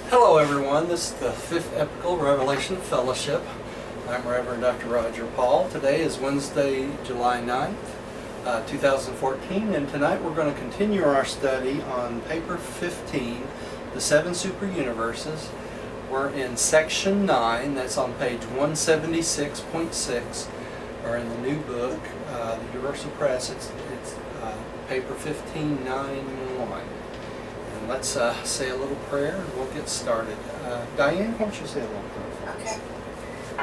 Hello everyone, this is the 5th Epical Revelation Fellowship. I'm Reverend Dr. Roger Paul. Today is Wednesday, July 9th, 2014, and tonight we're going to continue our study on paper 15, the 7 Superuniverses. We're in section 9, that's on page 176.6, or in the new book, the Universal Press, it's paper 1591. And let's say a little prayer and we'll get started. Diane, why don't you say a little prayer? Okay.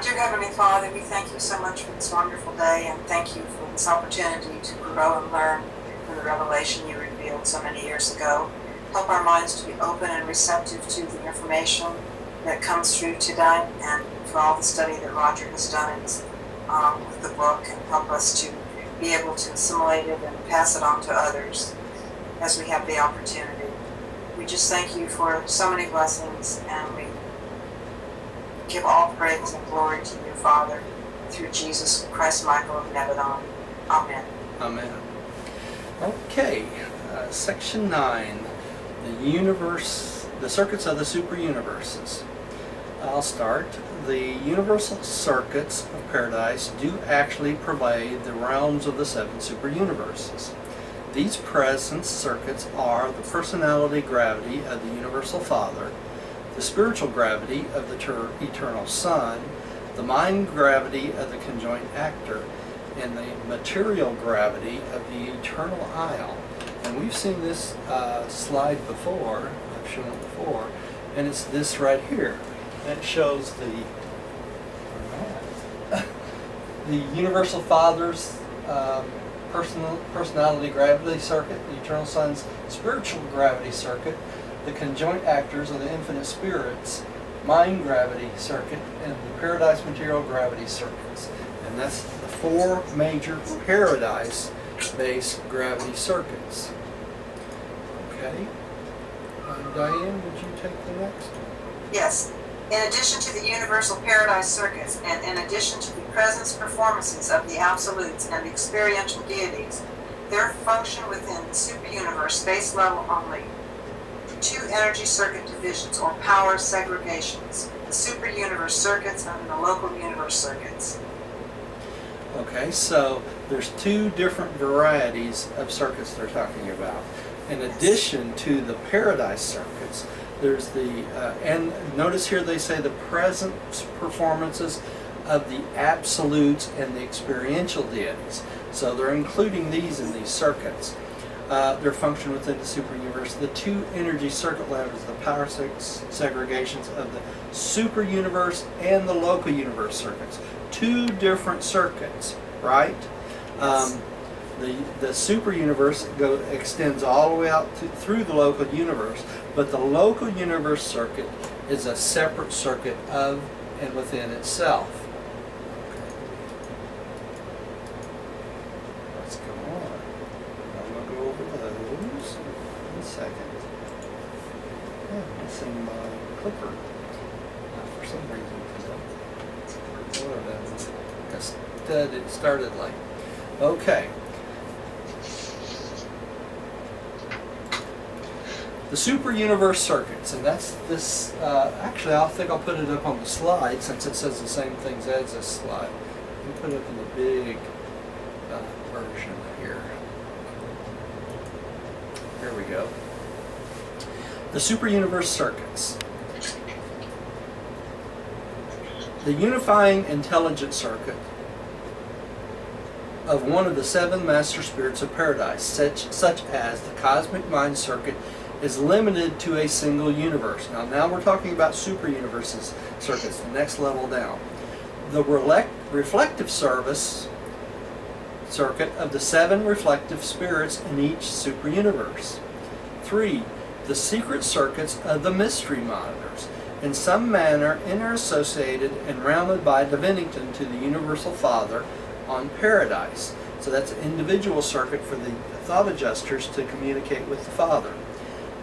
Dear Heavenly Father, we thank you so much for this wonderful day, and thank you for this opportunity to grow and learn from the revelation you revealed so many years ago. Help our minds to be open and receptive to the information that comes through tonight, and for all the study that Roger has done with the book, and help us to be able to assimilate it and pass it on to others as we have the opportunity. We just thank you for so many blessings, and we give all praise and glory to you, Father, through Jesus Christ Michael of Nebadon. Amen. Amen. Okay, section 9, the circuits of the superuniverses. I'll start. The universal circuits of paradise do actually pervade the realms of the 7 superuniverses. These present circuits are the personality gravity of the Universal Father, the spiritual gravity of the Eternal Son, the mind gravity of the conjoint actor, and the material gravity of the Eternal Isle. And we've seen this slide before, I've shown it before, and it's this right here. That shows the Universal Father's personality gravity circuit, the Eternal Son's spiritual gravity circuit, the conjoint actors of the infinite spirits, mind gravity circuit, and the paradise material gravity circuits. And that's the 4 major paradise-based gravity circuits. Okay. Diane, would you take the next one? Yes. In addition to the universal paradise circuits, and in addition to the presence performances of the absolutes and the experiential deities, there function within the superuniverse space level only 2 energy circuit divisions or power segregations, the superuniverse circuits and the local universe circuits. Okay, so there's 2 different varieties of circuits they're talking about. In addition to the paradise circuits, there's the, and notice here they say the present performances of the absolutes and the experiential deities. So they're including these in these circuits. Their function within the superuniverse. The 2 energy circuit levels, the power segregations of the superuniverse and the local universe circuits. 2 different circuits, right? Yes. The superuniverse extends all the way out through the local universe, but the local universe circuit is a separate circuit of and within itself. Okay. Let's go on. I'm going to go over those in a second. I'm missing my clicker for some reason. It started late. Okay. The superuniverse circuits, and that's this, actually I think I'll put it up on the slide since it says the same things as this slide. Let me put it up in the big version here. Here we go. The superuniverse circuits. The unifying intelligence circuit of one of the 7 master spirits of paradise, such as the cosmic mind circuit, is limited to a single universe. Now we're talking about superuniverses circuits, the next level down. The reflective service circuit of the 7 reflective spirits in each superuniverse. 3. The secret circuits of the mystery monitors, in some manner interassociated and rounded by divinity to the Universal Father on paradise. So that's an individual circuit for the thought adjusters to communicate with the Father.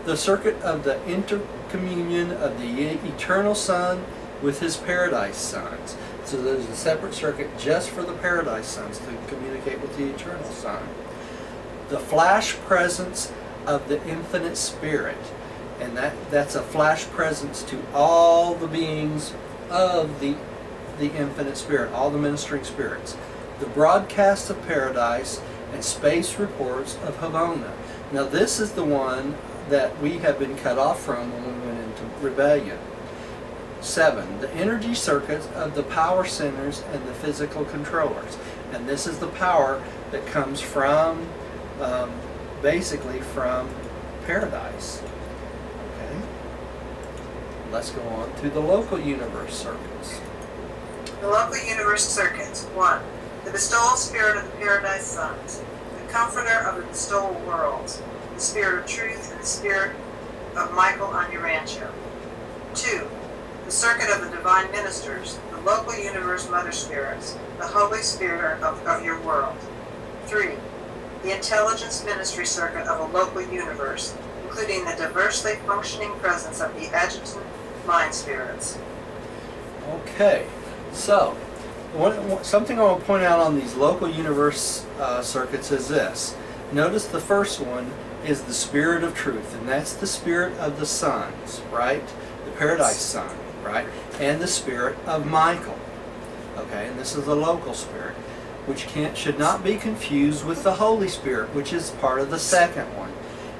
The circuit of the intercommunion of the Eternal Son with his paradise sons. So there's a separate circuit just for the paradise sons to communicate with the Eternal Son. The flash presence of the infinite spirit. and that's a flash presence to all the beings of the infinite spirit, all the ministering spirits. The broadcast of paradise and space reports of Havona. Now this is the one that we have been cut off from when we went into rebellion. 7. The energy circuits of the power centers and the physical controllers. And this is the power that comes from, basically from paradise. Okay? Let's go on to the local universe circuits. The local universe circuits. 1. The bestowal spirit of the paradise sons, the comforter of the bestowal worlds, the spirit of truth and the spirit of Michael on Urantia. 2. The circuit of the divine ministers, the local universe mother spirits, the Holy Spirit of your world. 3. The intelligence ministry circuit of a local universe, including the diversely functioning presence of the adjutant mind spirits. Okay, so something I want to point out on these local universe circuits is this. Notice the first one is the spirit of truth, and that's the spirit of the sons, right? The paradise son, right? And the spirit of Michael. Okay, and this is the local spirit, which should not be confused with the Holy Spirit, which is part of the second one.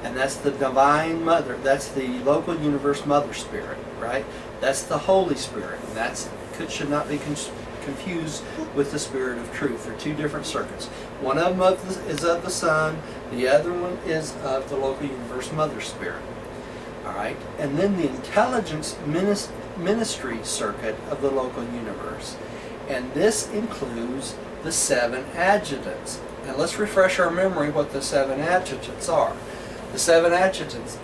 And that's the divine mother, that's the local universe mother spirit, right? That's the Holy Spirit, and that should not be confused with the spirit of truth. They're two different circuits. One of them is of the Son, the other one is of the local universe mother spirit. All right, and then the intelligence ministry circuit of the local universe. And this includes the 7 adjutants. And let's refresh our memory what the 7 adjutants are. The 7 adjutants: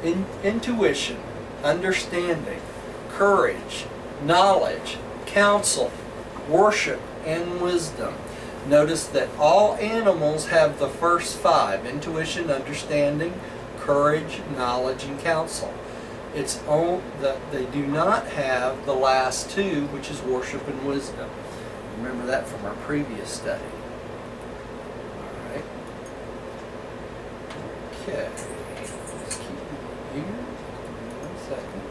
intuition, understanding, courage, knowledge, counsel, worship, and wisdom. Notice that all animals have the first 5: intuition, understanding, courage, knowledge, and counsel. It's all that they do not have the last 2, which is worship and wisdom. Remember that from our previous study. All right. Okay. Let's keep it here. 1 second.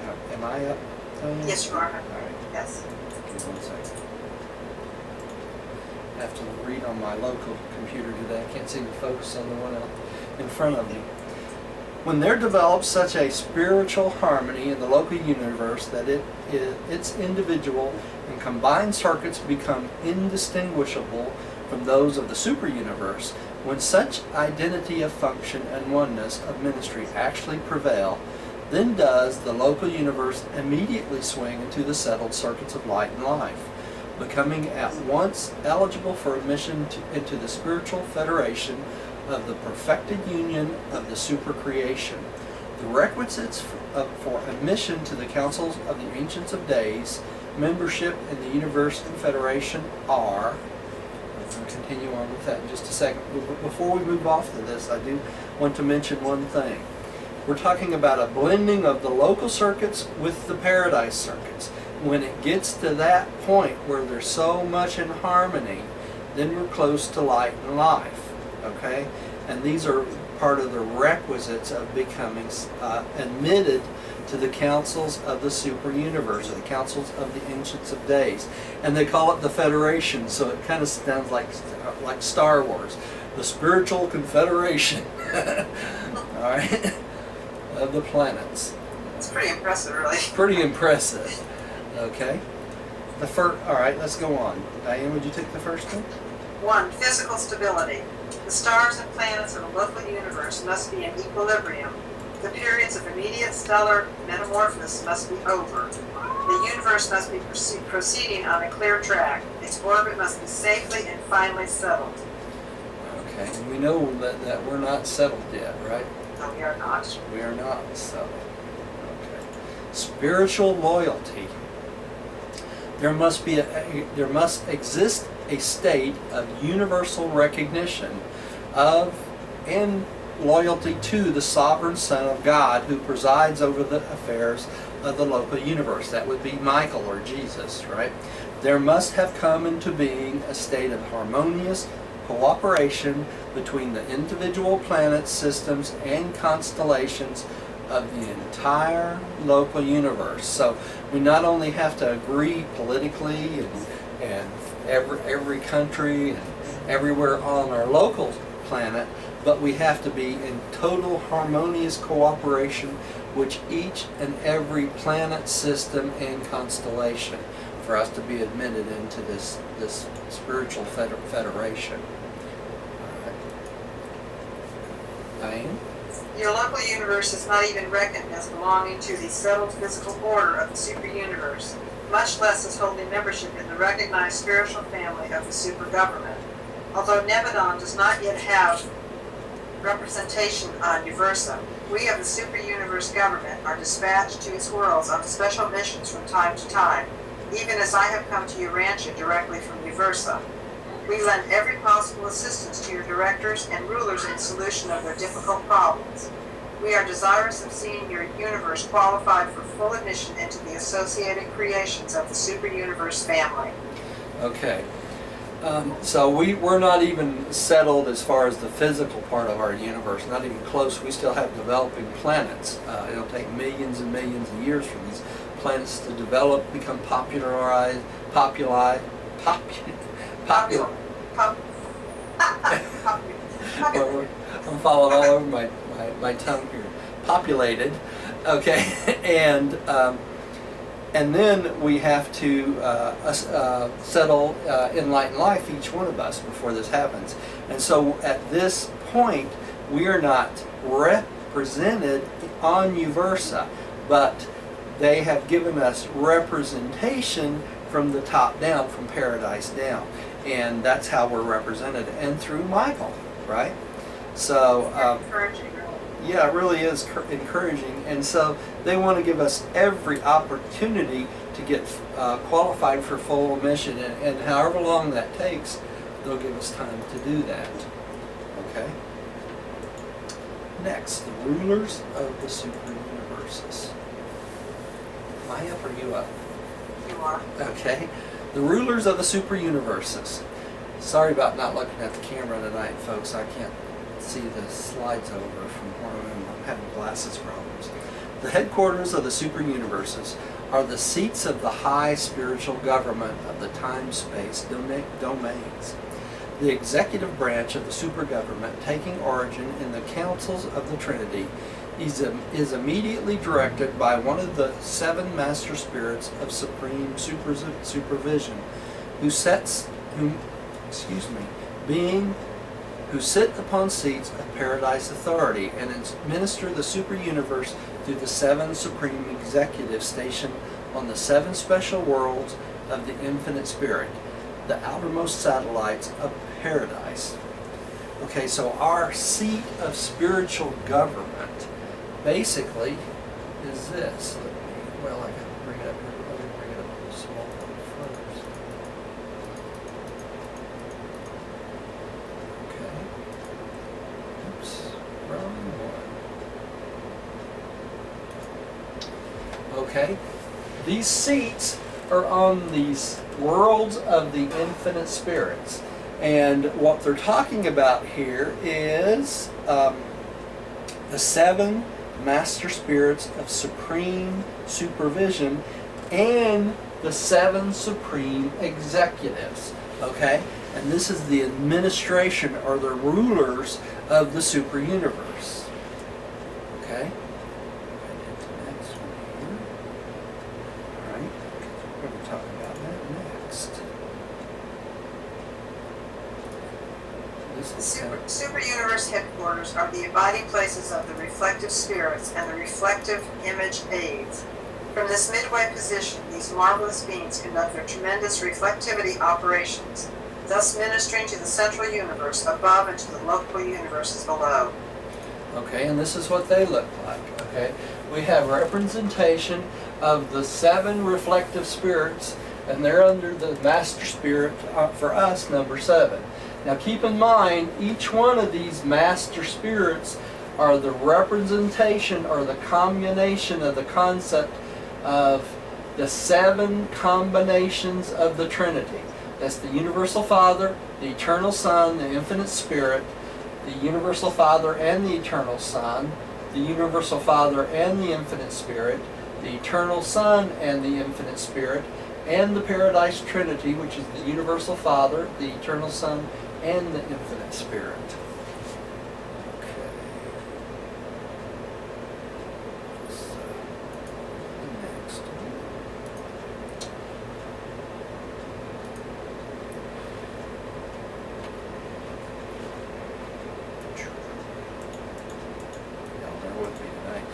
Now, am I up? Tanya? Yes, you are. All right. Yes. Give me 1 second. I have to read on my local computer today. I can't seem to focus on the one out in front of me. When there develops such a spiritual harmony in the local universe that its individual and combined circuits become indistinguishable from those of the superuniverse, when such identity of function and oneness of ministry actually prevail, then does the local universe immediately swing into the settled circuits of light and life, becoming at once eligible for admission into the spiritual federation of the perfected union of the supercreation. The requisites for admission to the councils of the Ancients of Days, membership in the Universe Confederation are, let's continue on with that in just a second. Before we move off of this, I do want to mention one thing. We're talking about a blending of the local circuits with the paradise circuits. When it gets to that point where there's so much in harmony, then we're close to light and life. Okay? And these are part of the requisites of becoming admitted to the councils of the superuniverse, or the councils of the Ancients of Days. And they call it the Federation, so it kind of sounds like Star Wars. The Spiritual Confederation. All right? Of the planets. It's pretty impressive, really. Pretty impressive. Okay? All right, let's go on. Diane, would you take the first one? 1. Physical stability. The stars and planets of a local universe must be in equilibrium. The periods of immediate stellar metamorphosis must be over. The universe must be proceeding on a clear track. Its orbit must be safely and finally settled. Okay, and we know that we're not settled yet, right? No, we are not. We are not settled. Okay. Spiritual loyalty. There must exist a state of universal recognition of and loyalty to the sovereign Son of God who presides over the affairs of the local universe. That would be Michael or Jesus, right? there must have come into being a state of harmonious cooperation between the individual planets, systems, and constellations of the entire local universe. So we not only have to agree politically and every country and everywhere on our local planet, but we have to be in total harmonious cooperation with each and every planet, system, and constellation for us to be admitted into this spiritual federation. All right. Diane? Your local universe is not even reckoned as belonging to the settled physical order of the superuniverse, much less as holding membership in the recognized spiritual family of the supergovernment. Although Nebadon does not yet have representation on Uversa, we of the superuniverse government are dispatched to its worlds on special missions from time to time, even as I have come to Urantia directly from Uversa. We lend every possible assistance to your directors and rulers in the solution of their difficult problems. We are desirous of seeing your universe qualified for full admission into the associated creations of the superuniverse family. Okay. So we're not even settled as far as the physical part of our universe, not even close. We still have developing planets. It'll take millions and millions of years for these planets to develop, become popular. I'm falling all over my tongue here. Populated, okay, and then we have to settle enlightened life, each one of us, before this happens. And so at this point, we are not represented on Uversa, but they have given us representation from the top down, from paradise down. And that's how we're represented, and through Michael, right? So, Encouraging, really. yeah, it really is encouraging. And so they want to give us every opportunity to get qualified for full admission, and however long that takes, they'll give us time to do that. Okay? Next, the rulers of the superuniverses. Am I up or you up? You are. Okay. The rulers of the superuniverses. Sorry about not looking at the camera tonight, folks. I can't see the slides over from where I'm having glasses problems. The headquarters of the superuniverses are the seats of the high spiritual government of the time-space domains. The executive branch of the supergovernment, taking origin in the councils of the Trinity, is immediately directed by one of the seven master spirits of supreme supervision, who sit upon seats of paradise authority and administer the superuniverse through the seven supreme executives stationed on the seven special worlds of the infinite spirit, the outermost satellites of paradise. Okay, so our seat of spiritual government basically is this. I got to bring it up here. Let me bring it up a small one first. Okay. Oops. Wrong one. Okay. These seats are on these worlds of the infinite spirits. And what they're talking about here is the seven master spirits of supreme supervision and the seven supreme executives. Okay? And this is the administration or the rulers of the superuniverse. Okay? Next one here. Alright. We're going to talk about that next. The superuniverse headquarters are the abiding places of the reflective spirits and the reflective image aids. From this midway position, these marvelous beings conduct their tremendous reflectivity operations, thus ministering to the central universe above and to the local universes below. Okay, and this is what they look like. Okay, we have representation of the seven reflective spirits, and they're under the master spirit for us, number 7. Now keep in mind, each one of these master spirits are the representation or the communation of the concept of the 7 combinations of the Trinity. That's the Universal Father, the Eternal Son, the Infinite Spirit, the Universal Father and the Eternal Son, the Universal Father and the Infinite Spirit, the Eternal Son and the Infinite Spirit, and the Paradise Trinity, which is the Universal Father, the Eternal Son, and the Infinite Spirit. Okay. So, next one. Y'all bear with me tonight.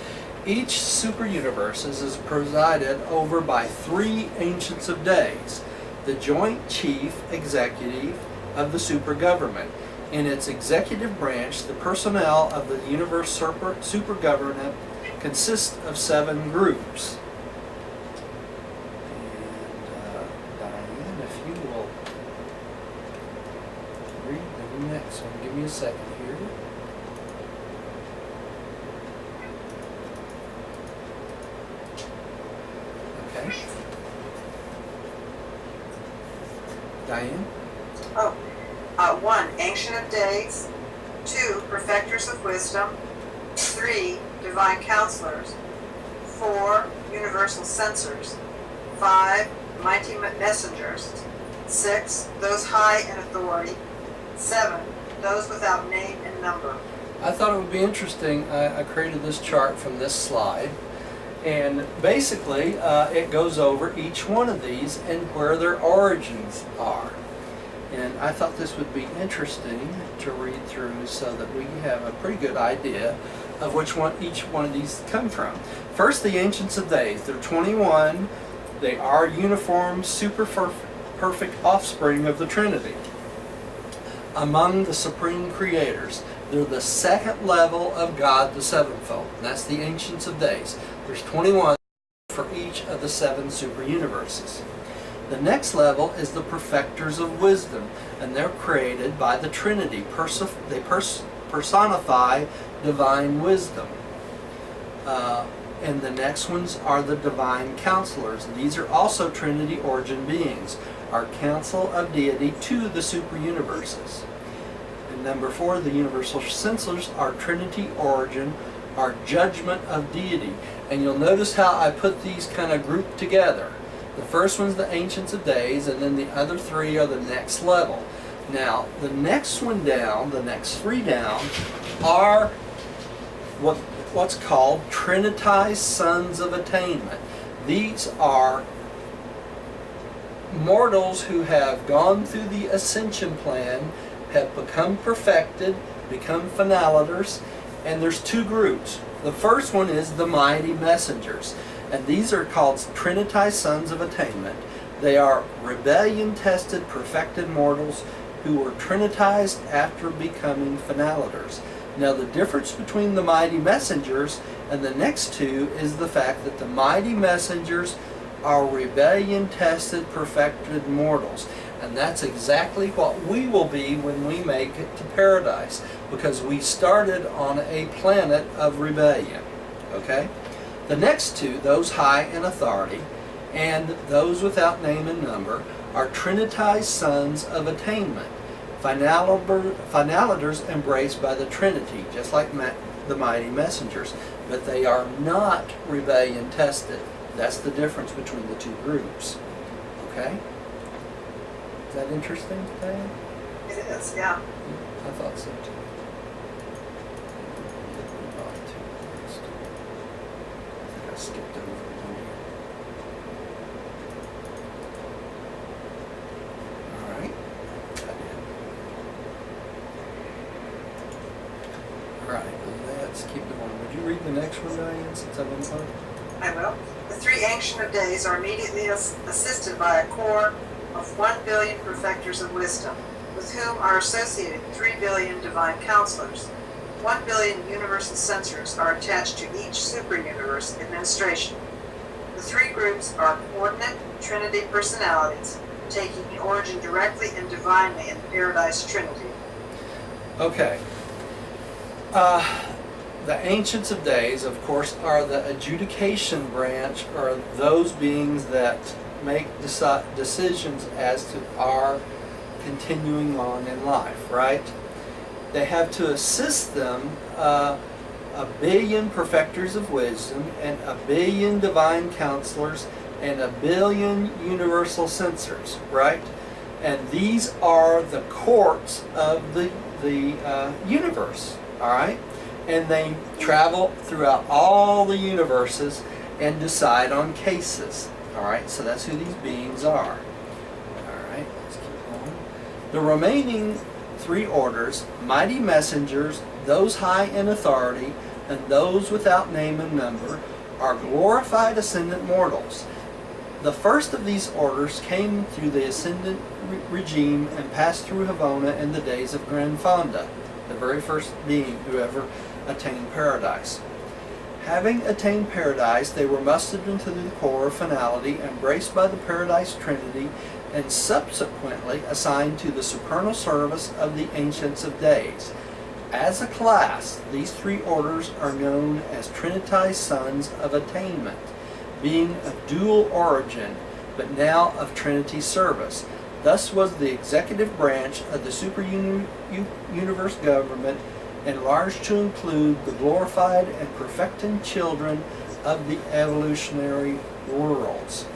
Each superuniverses is presided over by 3 Ancients of Days, the joint chief executive of the supergovernment. In its executive branch, the personnel of the universe supergovernment consists of 7 groups. And Diane, if you will read the next one, give me a second here. Okay. Diane? Oh, 1, Ancient of Days. 2, Perfecters of Wisdom. 3, Divine Counselors. 4, Universal Censors. 5, Mighty Messengers. 6, Those High in Authority. 7, Those Without Name and Number. I thought it would be interesting. I created this chart from this slide. And basically, it goes over each one of these and where their origins are. And I thought this would be interesting to read through so that we have a pretty good idea of which one each one of these come from. First, the Ancients of Days. They're 21. They are uniform, super perfect offspring of the Trinity. Among the supreme creators, they're the 2nd level of God the sevenfold. And that's the Ancients of Days. There's 21 for each of the 7 super universes. The next level is the Perfecters of Wisdom, and they're created by the Trinity. They personify divine wisdom. And the next ones are the Divine Counselors. These are also Trinity origin beings, our counsel of deity to the super universes. And number 4, the Universal Censors are Trinity origin, our judgment of deity. And you'll notice how I put these kind of grouped together. The first one's the Ancients of Days, and then the other 3 are the next level. Now, the next one down, the next 3 down, are what's called Trinitized Sons of Attainment. These are mortals who have gone through the ascension plan, have become perfected, become finalators, and there's 2 groups. The first one is the Mighty Messengers, and these are called Trinitized Sons of Attainment. They are rebellion-tested, perfected mortals who were Trinitized after becoming finalators. Now, the difference between the Mighty Messengers and the next 2 is the fact that the Mighty Messengers are rebellion-tested, perfected mortals. And that's exactly what we will be when we make it to paradise, because we started on a planet of rebellion. Okay? The next 2, those high in authority, and those without name and number, are Trinitized Sons of Attainment, finalators embraced by the Trinity, just like the Mighty Messengers, but they are not rebellion tested. That's the difference between the 2 groups. Okay? Is that interesting, Diane? It is, yeah. I thought so too. I think I skipped over one here. All right. I did. All right, let's keep going. Would you read the next one, Diane, since I've been talking? I will. The 3 Ancient of Days are immediately assisted by a core of 1 billion Perfecters of Wisdom, with whom are associated 3 billion Divine Counselors. 1 billion Universal Censors are attached to each superuniverse administration. The 3 groups are coordinate Trinity personalities, taking origin directly and divinely in the Paradise Trinity. Okay. the Ancients of Days, of course, are the adjudication branch, or those beings that make decisions as to our continuing on in life, right? They have to assist them a billion perfecters of wisdom and a billion divine counselors and a billion universal censors, right? And these are the courts of the universe, all right? And they travel throughout all the universes and decide on cases, all right? So that's who these beings are. All right, let's keep going. The remaining three orders, mighty messengers, those high in authority, and those without name and number, are glorified ascendant mortals. The first of these orders came through the ascendant regime and passed through Havona in the days of Grand Fonda, the very first being who ever attained paradise. Having attained paradise, they were mustered into the core of finality, embraced by the paradise trinity, and subsequently assigned to the supernal service of the Ancients of Days. As a class, these three orders are known as Trinitized Sons of Attainment, being of dual origin, but now of Trinity service. Thus was the executive branch of the super-universe government enlarged to include the glorified and perfecting children of the evolutionary worlds.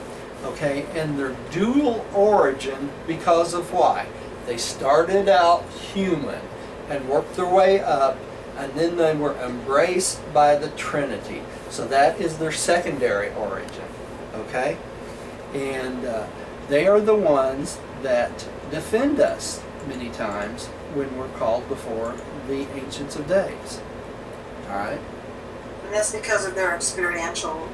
Okay, and their dual origin because of why? They started out human and worked their way up, and then they were embraced by the Trinity. So that is their secondary origin, okay? And they are the ones that defend us many times when we're called before the Ancients of Days. All right? And that's because of their experiential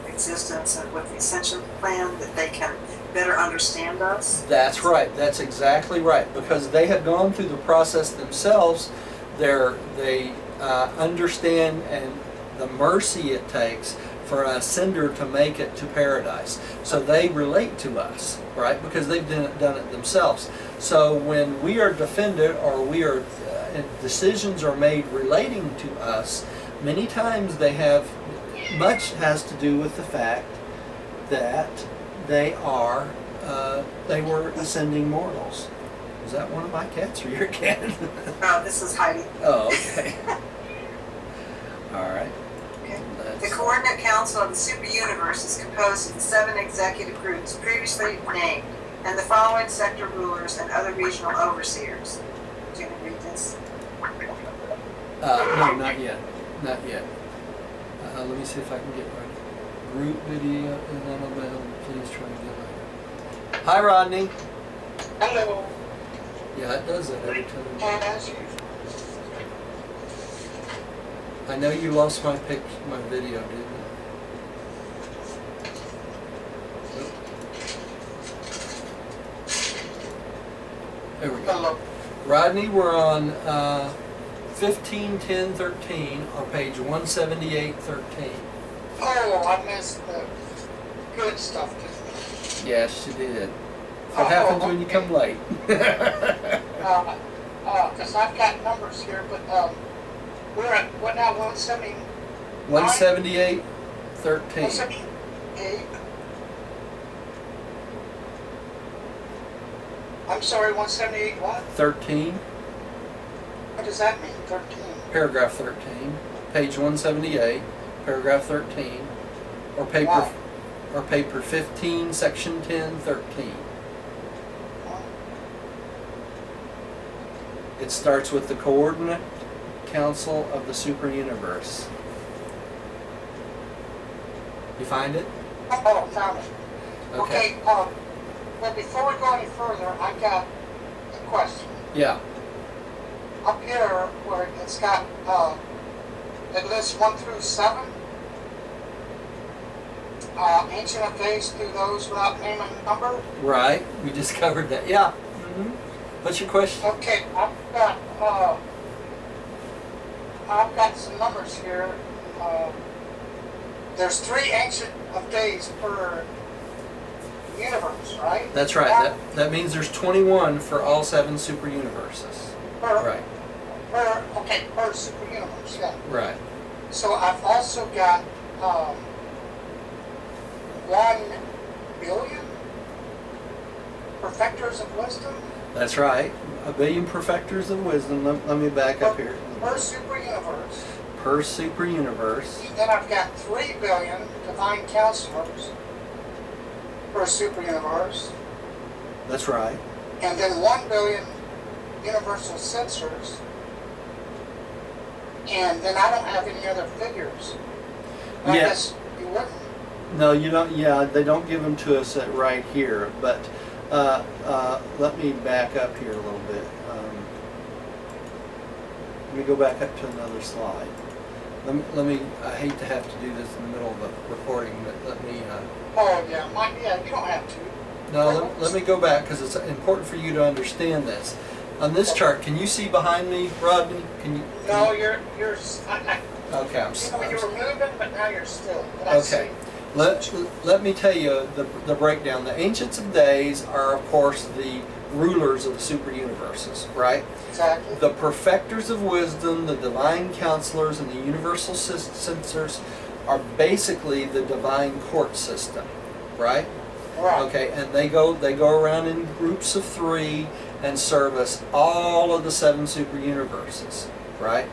existence and with the ascension plan, that they can better understand us. That's right. That's exactly right. Because they have gone through the process themselves. They understand and the mercy it takes for a ascender to make it to paradise. So they relate to us, right? Because they've done it themselves. So when we are defended or we are decisions are made relating to us, many times they have much has to do with the fact that they were ascending mortals. Is that one of my cats or your cat? This is Heidi. Oh, okay. All right. Okay. The Coordinate Council of the Superuniverse is composed of 7 executive groups previously named, and the following sector rulers and other regional overseers. Do you want to read this? No, not yet. Not yet. Let me see if I can get right. Group video is unavailable. Please try again later. Hi, Rodney. Hello. Yeah, it does that every time. As usual. I know you lost my video, didn't you? There we go. Hello. Rodney, we're on 151013 on page 17813. Oh, I missed the good stuff, didn't Yes, you did. What happens when you come late? Because I've got numbers here, but we're at, what now, 170? 17813. 178? I'm sorry, 178 what? 13, What does that mean, 13? paragraph 13, page 178, paragraph 13, or paper Wow. or paper 15, section 1013. It starts with the Coordinate Council of the Superuniverse. You find it? Oh, found it. Okay. Okay, but before we go any further, I got a question. Yeah. Up here where it's got, it lists 1 through 7. Ancient of Days through those without name and number. Right. We just covered that. Yeah. What's your question? Okay, I've got some numbers here. There's 3 Ancient of Days per universe, right? That's right. That means there's 21 for all 7 super universes. Per, Right. per super universe, yeah. Right. So I've also got 1 billion perfectors of wisdom That's right. A billion perfectors of wisdom. Let me back up here. per super universe. Per super universe. Then I've got 3 billion divine counselors per super universe. That's right. And then 1 billion universal sensors. And then I don't have any other figures. I Yeah. guess you wouldn't. No, you don't. Yeah, they don't give them to us at right here. But let me back up here a little bit. Let me go back up to another slide. Let me. I hate to have to do this in the middle of a recording, but let me. Oh, yeah, yeah, you don't have to. No, let me go back because it's important for you to understand this. On this chart, can you see behind me, Rodney? Can you? No, you're Okay, I'm. you know, you were moving, but now you're still. But I Okay. see. Let me tell you the breakdown. The Ancients of Days are, of course, the rulers of the super universes, right? Exactly. The perfectors of wisdom, the divine counselors, and the universal censors are basically the divine court system, right? Right. Okay, and they go around in groups of 3 and service all of the 7 super universes, right?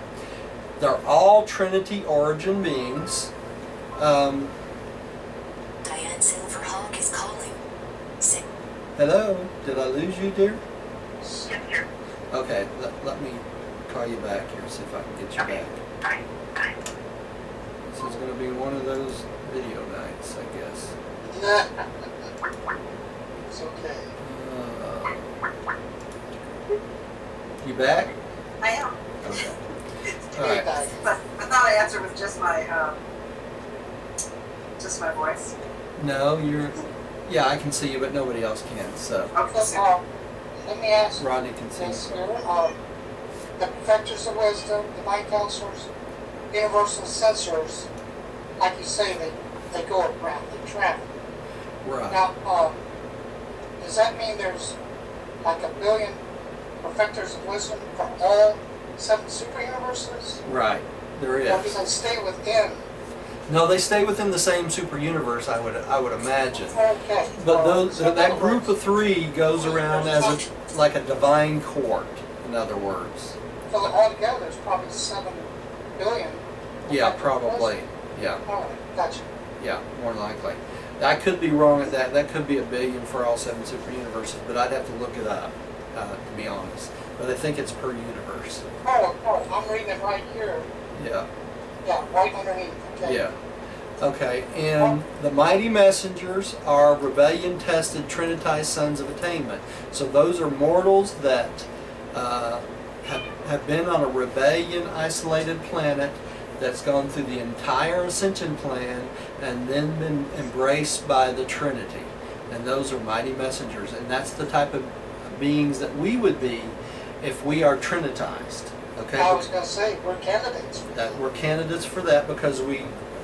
They're all Trinity origin beings. Diane Silverhawk is calling. Hello, did I lose you, dear? Yes, sir. Okay, let me call you back here, see if I can get you Okay. back. Bye. This is going to be one of those video nights, I guess. It's okay. You back? I am. Okay. Hey, All right. guys. I thought I answered with just my voice. No, you're. Yeah, I can see you, but nobody else can. So Okay, But, so let me ask Rodney can see. this here. The perfectors of wisdom, divine counselors, universal censors, like you say, they go around, they travel. Right. Now, does that mean there's like 1 billion perfectors of wisdom from all 7 super universes? Right. There Or do is. they stay within? No, they stay within the same super universe. I would imagine. Okay. But those So that group of 3 goes around as like a divine court. In other words. So altogether, there's probably 7 billion. Yeah, perfectors of probably. wisdom. Yeah. All right, gotcha. Yeah, more than likely. I could be wrong at that. That could be 1 billion for all 7 super universes, but I'd have to look it up, to be honest. But I think it's per universe. Oh, I'm reading it right here. Yeah, Yeah, right underneath. Okay. yeah. Okay, and the mighty messengers are rebellion-tested, trinitized sons of attainment. So those are mortals that have been on a rebellion-isolated planet that's gone through the entire ascension plan and then been embraced by the Trinity. And those are mighty messengers. And that's the type of beings that we would be if we are trinitized. Okay? I was going to say, we're candidates for That we're candidates for that because we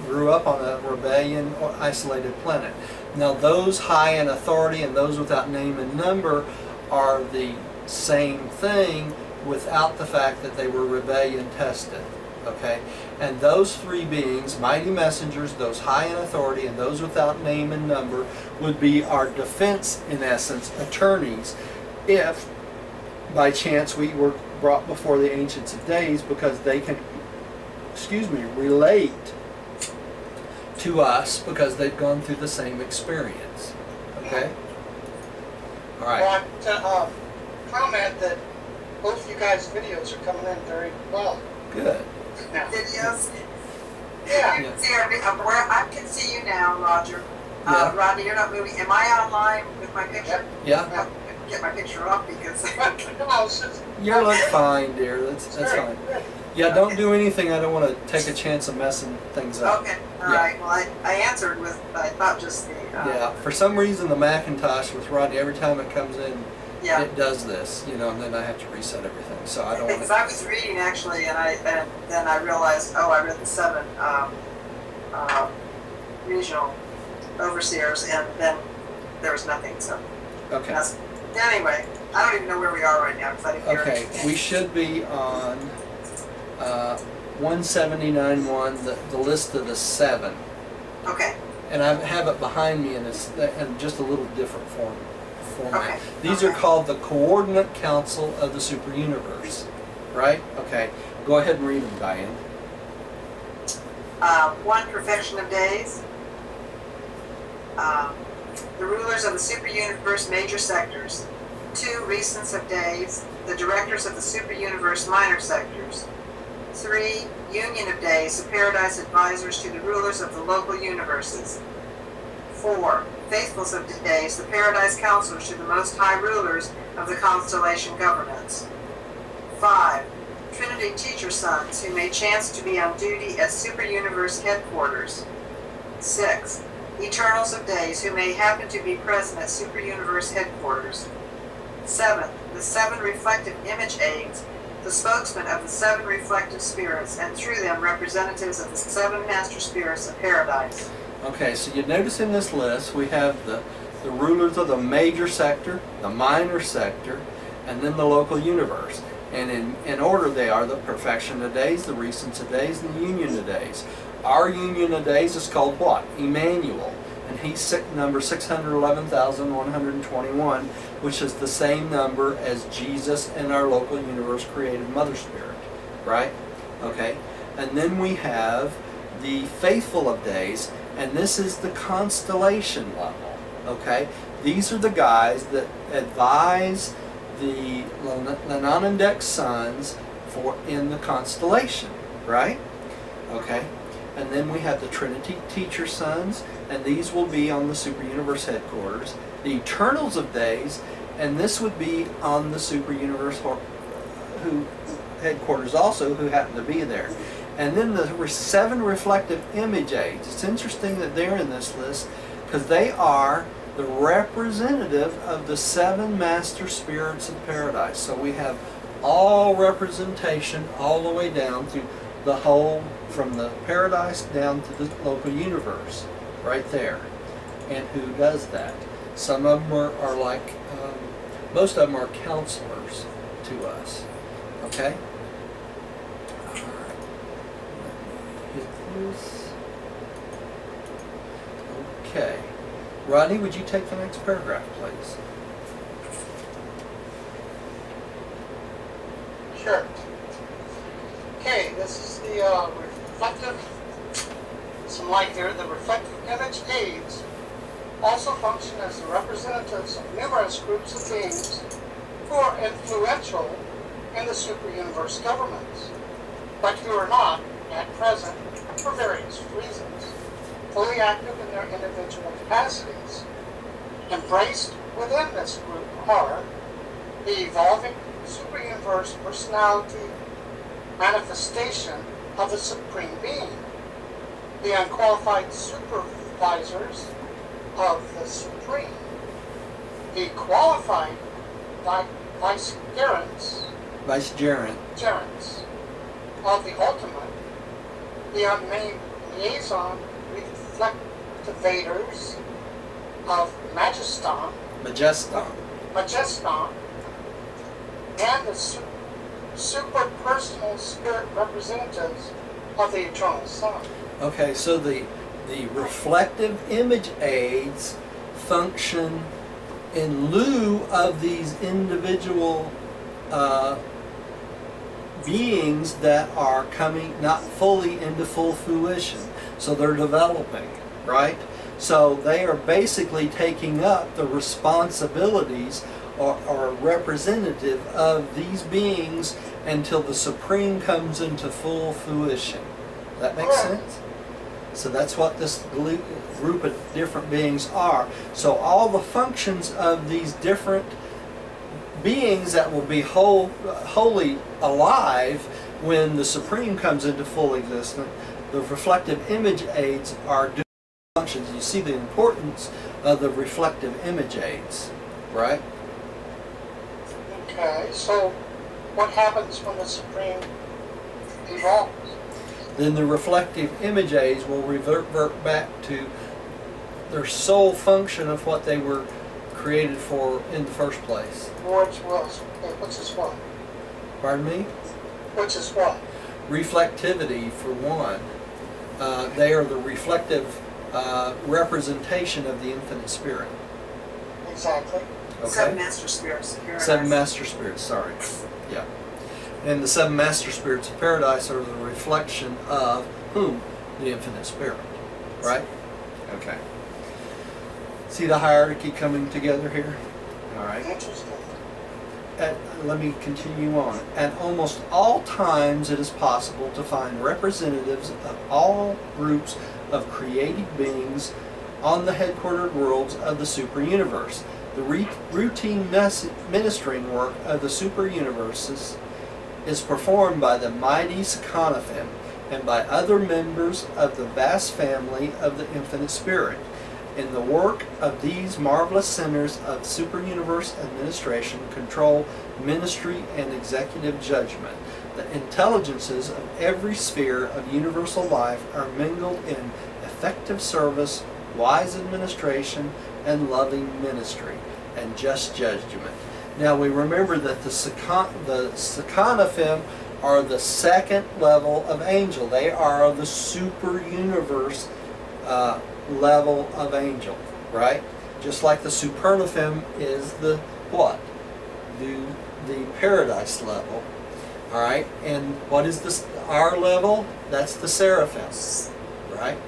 grew up on a rebellion or isolated planet. Now those high in authority and those without name and number are the same thing without the fact that they were rebellion tested. Okay? And those 3 beings, mighty messengers, those high in authority and those without name and number, would be our defense, in essence, attorneys, if by chance we were brought before the Ancients of Days, because they can, relate to us because they've gone through the same experience. Okay? All right. I want to comment that both you guys' videos are coming in very well Good. now. videos. Yeah. You can see I can see you now, Roger. Yeah. Rodney, you're not moving. Am I online with my picture? Yeah? No, get my picture off because. No, it's just, You look fine, dear. That's fine. good. Yeah, don't do anything. I don't want to take a chance of messing things up. Okay, all right. Well, I answered with, I thought just the. Yeah, for some reason the Macintosh with Rodney, every time it comes in, Yeah. it does this, and then I have to reset everything. So I don't want Because to. I was reading actually, and then I realized, I read the 7 regional overseers, and then there was nothing. So Okay. anyway, I don't even know where we are right now because I didn't hear Okay, anything. we should be on 179.1, the list of the 7. Okay, And I have it behind me, and it's in just a little different format. Okay. These are called the Coordinate Council of the Superuniverse, right? Okay, go ahead and read them, Diane. 1, perfection of days. The rulers of the superuniverse major sectors. 2, recents of days. The directors of the superuniverse minor sectors. 3, union of days, the paradise advisors to the rulers of the local universes. 4, faithfuls of days, the paradise counselors to the most high rulers of the constellation governments. 5, Trinity teacher sons who may chance to be on duty at superuniverse headquarters. 6, eternals of days who may happen to be present at superuniverse headquarters. 7, the 7 reflective image aids, the spokesman of the 7 reflective spirits, and through them representatives of the 7 master spirits of paradise. Okay, so you notice in this list we have the rulers of the major sector, the minor sector, and then the local universe. And in order they are the perfection of days, the recents of days, and the union of days. Our union of days is called what? Emmanuel. And he's number 611,121, which is the same number as Jesus and our local universe created Mother Spirit, right? Okay, and then we have the faithful of days, and this is the constellation level, okay? These are the guys that advise the Lananandek sons in the constellation, right? Okay. And then we have the Trinity teacher sons, and these will be on the Superuniverse headquarters. The Eternals of days, and this would be on the Superuniverse headquarters also, who happen to be there. And then the 7 reflective image aids. It's interesting that they're in this list because they are the representative of the 7 master spirits of paradise. So we have all representation all the way down through the whole, from the paradise down to the local universe, right there. And who does that? Some of them are like, most of them are counselors to us. Okay? All right. Let me hit this. Okay. Rodney, would you take the next paragraph, please? Sure. Okay, this is the reflective, some light there, the reflective image aids also function as the representatives of numerous groups of beings who are influential in the superuniverse governments, but who are not, at present, for various reasons, fully active in their individual capacities. Embraced within this group are the evolving superuniverse personality manifestation of the Supreme Being, the unqualified supervisors of the Supreme, the qualified vicegerents of the Ultimate, the unnamed liaison reflectivators of Majeston, and the super-personal spirit representatives of the Eternal Son. Okay, so the reflective image aids function in lieu of these individual beings that are coming not fully into full fruition. So they're developing, right? So they are basically taking up the responsibilities or representative of these beings until the Supreme comes into full fruition. That makes sense? So that's what this group of different beings are. So all the functions of these different beings that will be wholly alive when the Supreme comes into full existence, the reflective image aids are doing functions. You see the importance of the reflective image aids, right? Okay, so what happens when the Supreme evolves? Then the reflective image aids will revert back to their sole function of what they were created for in the first place. Which is what? Pardon me? Which is what? reflectivity for one. They are the reflective representation of the infinite spirit. Exactly. Okay? Seven master spirits of paradise. Seven master spirits, sorry. Yeah. And the seven master spirits of paradise are the reflection of whom? The infinite spirit. Right? Okay. See the hierarchy coming together here? All right. Interesting. Let me continue on. At almost all times it is possible to find representatives of all groups of created beings on the headquartered worlds of the superuniverse. The routine ministering work of the superuniverses is performed by the mighty Sakanathim and by other members of the vast family of the Infinite Spirit. In the work of these marvelous centers of superuniverse administration, control, ministry, and executive judgment, the intelligences of every sphere of universal life are mingled in effective service, wise administration, and loving ministry, and just judgment. Now we remember that the Sakanathim are the second level of angel. They are the super universe level of angel, right? Just like the Superuniverses is the what? The paradise level. All right, and what is this? Our level? That's the seraphim, right?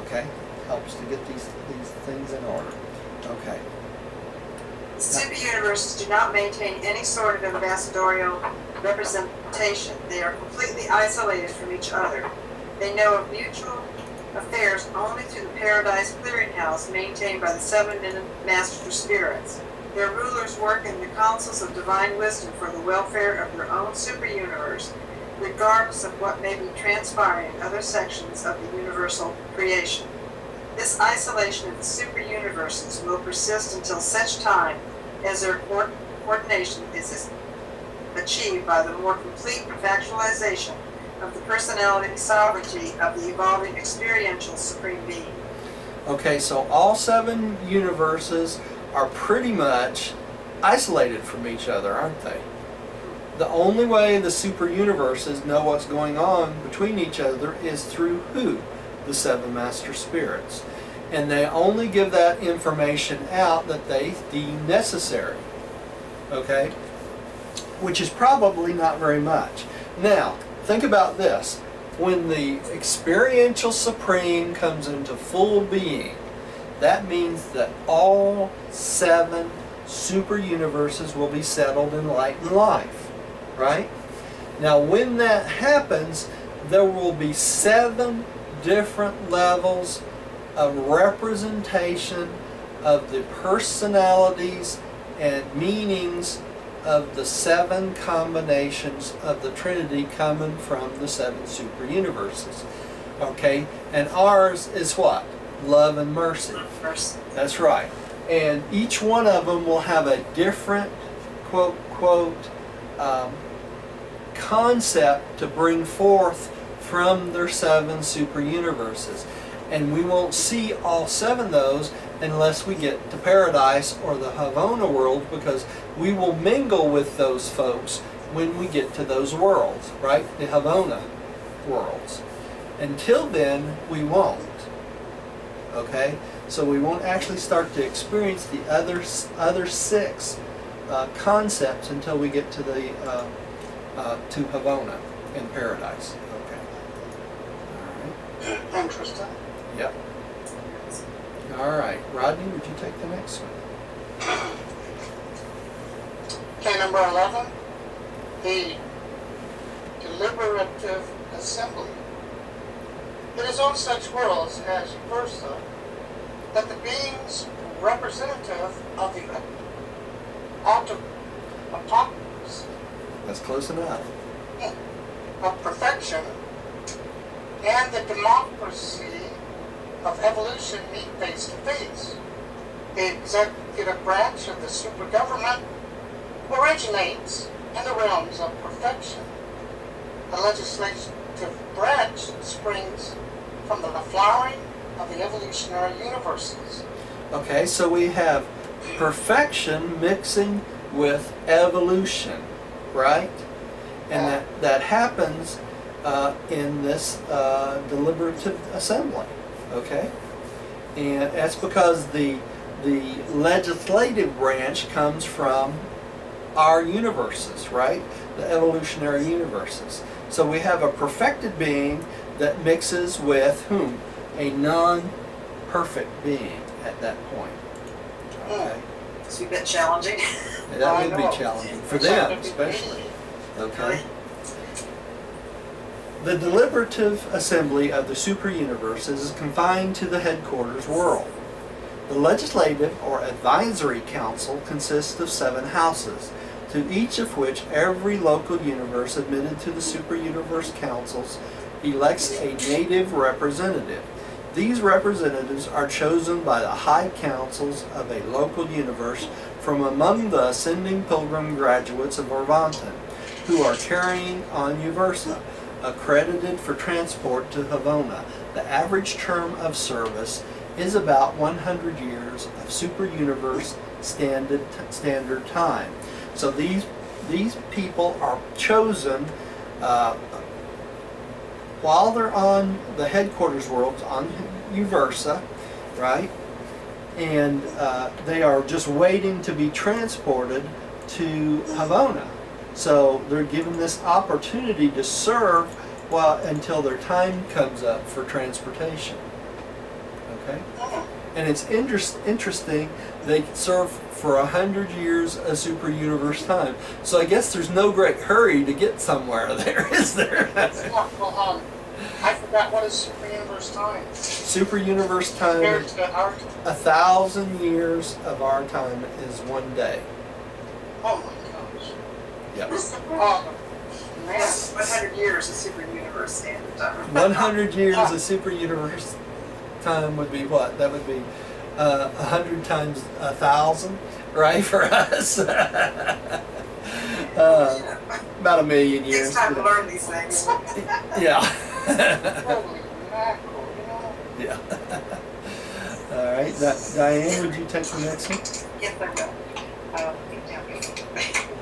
Okay, helps to get these things in order. Okay. Superuniverses do not maintain any sort of ambassadorial representation. They are completely isolated from each other. They know of mutual affairs only through the Paradise Clearinghouse maintained by the seven master spirits. Their rulers work in the councils of divine wisdom for the welfare of their own superuniverse, regardless of what may be transpiring in other sections of the universal creation. This isolation of the superuniverses will persist until such time as their coordination is achieved by the more complete factualization of the personality sovereignty of the evolving experiential supreme being. Okay, so all seven universes are pretty much isolated from each other, aren't they? The only way the super universes know what's going on between each other is through who? The seven master spirits. And they only give that information out that they deem necessary. Okay? Which is probably not very much. Now, think about this. When the experiential supreme comes into full being, that means that all seven super universes will be settled in light and life, right? Now when that happens, there will be seven different levels of representation of the personalities and meanings of the seven combinations of the Trinity coming from the seven super universes. Okay, and ours is what? Love and mercy. That's right. And each one of them will have a different quote concept to bring forth from their seven super universes. And we won't see all seven of those unless we get to paradise or the Havona world, because we will mingle with those folks when we get to those worlds, right? The Havona worlds. Until then, we won't. Okay? So we won't actually start to experience the other six concepts until we get to the to Havona in paradise. Okay. All right. Interesting. Yep. All right, Rodney, would you take the next one? Okay, number 11, the deliberative assembly. It is on such worlds as Versa that the beings representative of the autocracy That's close enough. of perfection and the democracy of evolution meet face to face. The executive branch of the super government originates in the realms of perfection. The legislative branch springs from the flowering of the evolutionary universes. Okay, so we have perfection mixing with evolution, right? And that happens in this deliberative assembly, okay? And that's because the legislative branch comes from our universes, right? The evolutionary universes. So we have a perfected being that mixes with whom? A non-perfect being at that point. Okay? It's a bit challenging. And that would be challenging for them, especially. Okay? The deliberative assembly of the superuniverses is confined to the headquarters world. The legislative or advisory council consists of 7 houses, to each of which every local universe admitted to the superuniverse councils elects a native representative. These representatives are chosen by the high councils of a local universe from among the ascending pilgrim graduates of Orvanton, who are carrying on Uversa, accredited for transport to Havona. The average term of service is about 100 years of superuniverse standard time. So these people are chosen while they're on the headquarters worlds on Uversa, right? And they are just waiting to be transported to Havona. So they're given this opportunity to serve until their time comes up for transportation. Okay? And it's interesting, they serve for 100 years a super universe time. So I guess there's no great hurry to get somewhere there, is there? Well, I forgot what is super universe time. Super universe time, Compared to our time. 1,000 years of our time is 1 day. Oh my gosh. Yep. Man. Yes, 100 years of super universe standard time. 100 years of super universe time would be what? That would be 100 times 1,000, right, for us? About 1 million It years. takes time to learn these things. Yeah. Holy mackerel, you know. Yeah. All right. Diane, would you take the next one? Yes, I will.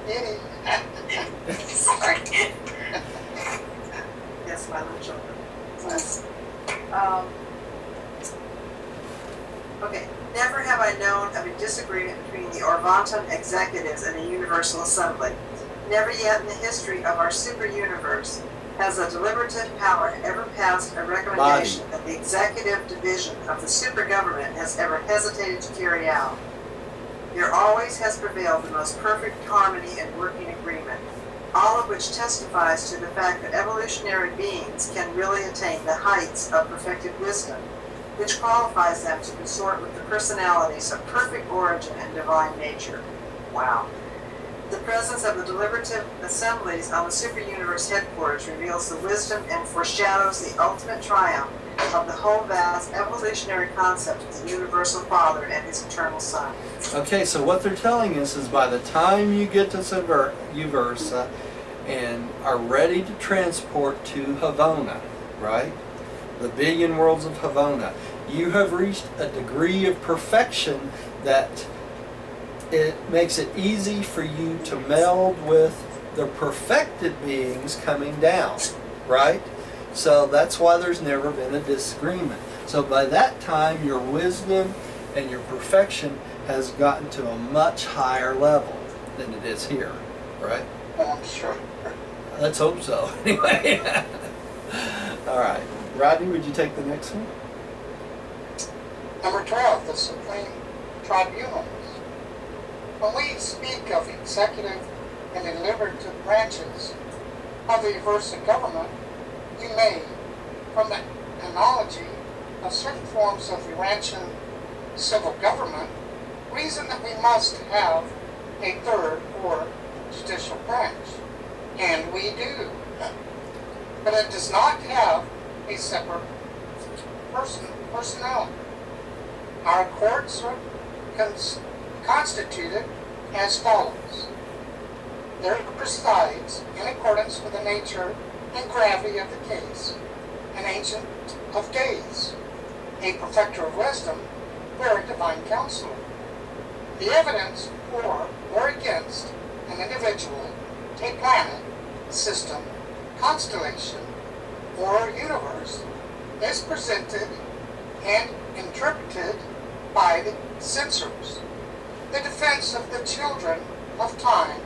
Any. Sorry. Yes, my little children. Okay. Never have I known of a disagreement between the Orvanton executives and the Universal Assembly. Never yet in the history of our super universe has a deliberative power ever passed a recommendation that the executive division of the super government has ever hesitated to carry out. There always has prevailed the most perfect harmony and working agreement, all of which testifies to the fact that evolutionary beings can really attain the heights of perfected wisdom, which qualifies them to consort with the personalities of perfect origin and divine nature. Wow. The presence of the deliberative assemblies on the superuniverse headquarters reveals the wisdom and foreshadows the ultimate triumph of the whole vast evolutionary concept of the universal Father and his eternal Son. Okay, so what they're telling us is by the time you get to Uversa and are ready to transport to Havona, right? The billion worlds of Havona, you have reached a degree of perfection that it makes it easy for you to meld with the perfected beings coming down, right? So that's why there's never been a disagreement. So by that time, your wisdom and your perfection has gotten to a much higher level than it is here, right? I'm sure. Let's hope so, anyway. All right. Rodney, would you take the next one? Number 12, the Supreme Tribunals. When we speak of executive and deliberative branches of the Uversa government, we may, from the analogy of certain forms of Urantian civil government, reason that we must have a third or judicial branch. And we do. But it does not have a separate personnel. Our courts are constituted as follows. There presides, in accordance with the nature and gravity of the case, an ancient of days, a perfecter of wisdom, very divine counselor. The evidence for or against an individual, a planet, system, constellation, or universe is presented and interpreted by the censors. The defense of the children of time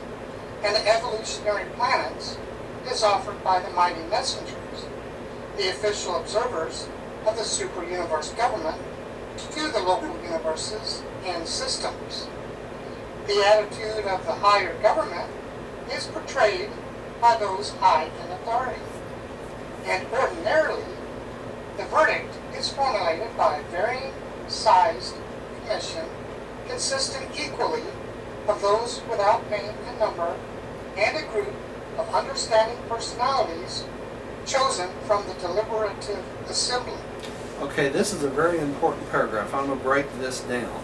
and the evolutionary planets is offered by the mighty messengers, the official observers of the super-universe government, to the local universes and systems. The attitude of the higher government is portrayed by those high in authority, and ordinarily the verdict is formulated by a varying sized commission consisting equally of those without name and number and a group of understanding personalities chosen from the deliberative assembly. Okay, this is a very important paragraph. I'm going to break this down.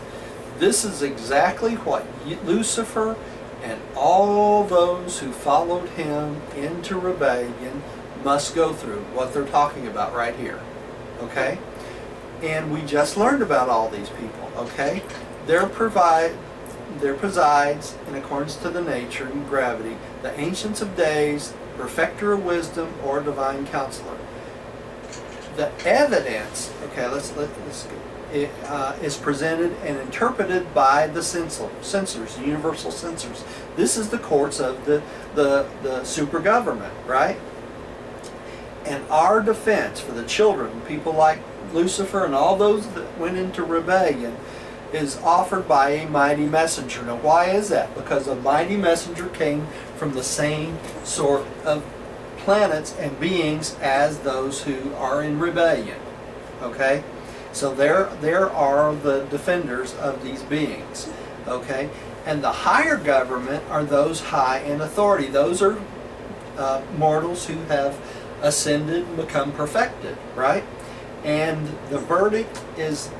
This is exactly what Lucifer and all those who followed him into rebellion must go through, what they're talking about right here. Okay? And we just learned about all these people. Okay? There presides, in accordance to the nature and gravity, the Ancients of Days, Perfecter of Wisdom, or Divine Counselor. The evidence, okay, let's is presented and interpreted by the censors, the universal censors. This is the courts of the super government, right? And our defense for the children, people like Lucifer and all those that went into rebellion, is offered by a mighty messenger. Now, why is that? Because a mighty messenger came from the same sort of planets and beings as those who are in rebellion. Okay? So there are the defenders of these beings. Okay? And the higher government are those high in authority. Those are mortals who have ascended and become perfected, right? And the verdict is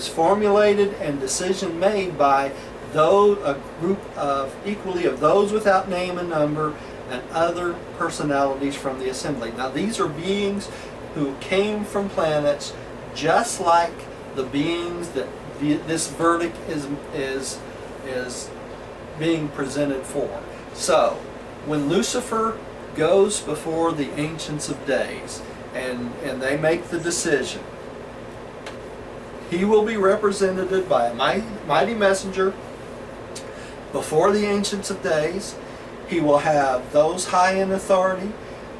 formulated and decision made by a group of equally of those without name and number and other personalities from the assembly. Now these are beings who came from planets just like the beings that this verdict is being presented for. So when Lucifer goes before the Ancients of Days and they make the decision, he will be represented by a mighty messenger before the Ancients of Days. He will have those high in authority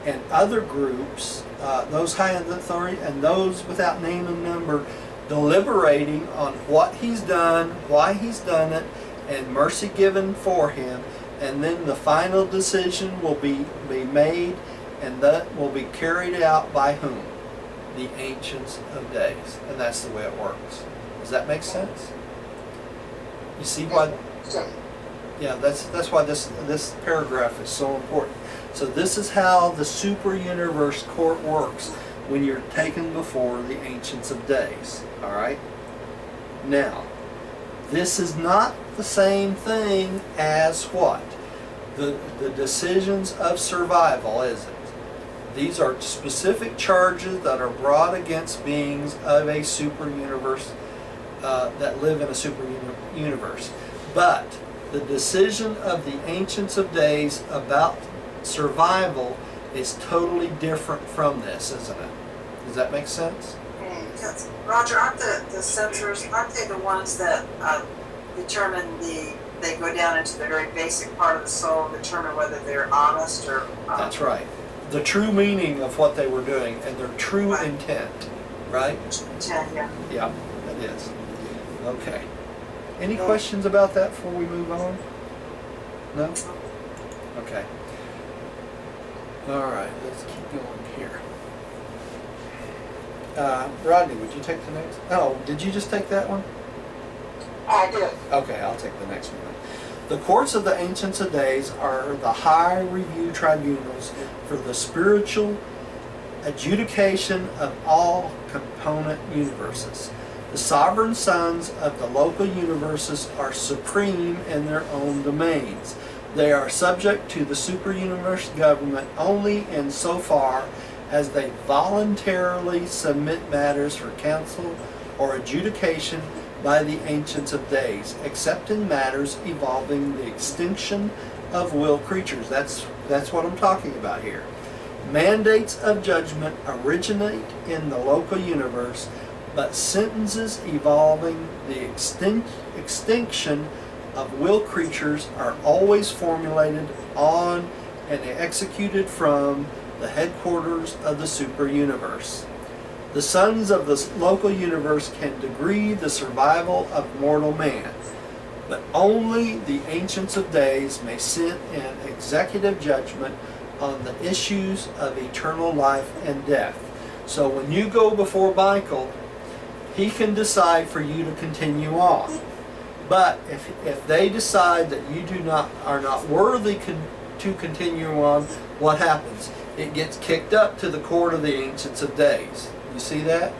and other groups, those high in authority and those without name and number, deliberating on what he's done, why he's done it, and mercy given for him. And then the final decision will be made, and that will be carried out by whom? The Ancients of Days. And that's the way it works. Does that make sense? You see why? Yeah, that's why this paragraph is so important. So this is how the super universe court works when you're taken before the Ancients of Days. All right? Now, this is not the same thing as what? The decisions of survival, is it? These are specific charges that are brought against beings of a super universe that live in a super universe. But the decision of the Ancients of Days about survival is totally different from this, isn't it? Does that make sense? Yes. Roger, aren't the censors, aren't they the ones that determine they go down into the very basic part of the soul and determine whether they're honest or... That's right. The true meaning of what they were doing and their true intent, right? Yeah. Yeah, that is. Okay. Any questions about that before we move on? No? Okay. All right, let's keep going here. Rodney, would you take the next? Oh, did you just take that one? I did. Okay, I'll take the next one. The courts of the Ancients of Days are the high review tribunals for the spiritual adjudication of all component universes. The sovereign sons of the local universes are supreme in their own domains. They are subject to the super-universe government only insofar as they voluntarily submit matters for counsel or adjudication by the Ancients of Days, except in matters involving the extinction of will creatures. That's That's what I'm talking about here. Mandates of judgment originate in the local universe, but sentences involving the extinction of will creatures are always formulated on and executed from the headquarters of the superuniverse. The sons of the local universe can decree the survival of mortal man, but only the Ancients of Days may sit in executive judgment on the issues of eternal life and death. So when you go before Michael, he can decide for you to continue on. But if they decide that you are not worthy to continue on, what happens? It gets kicked up to the court of the Ancients of Days. You see that?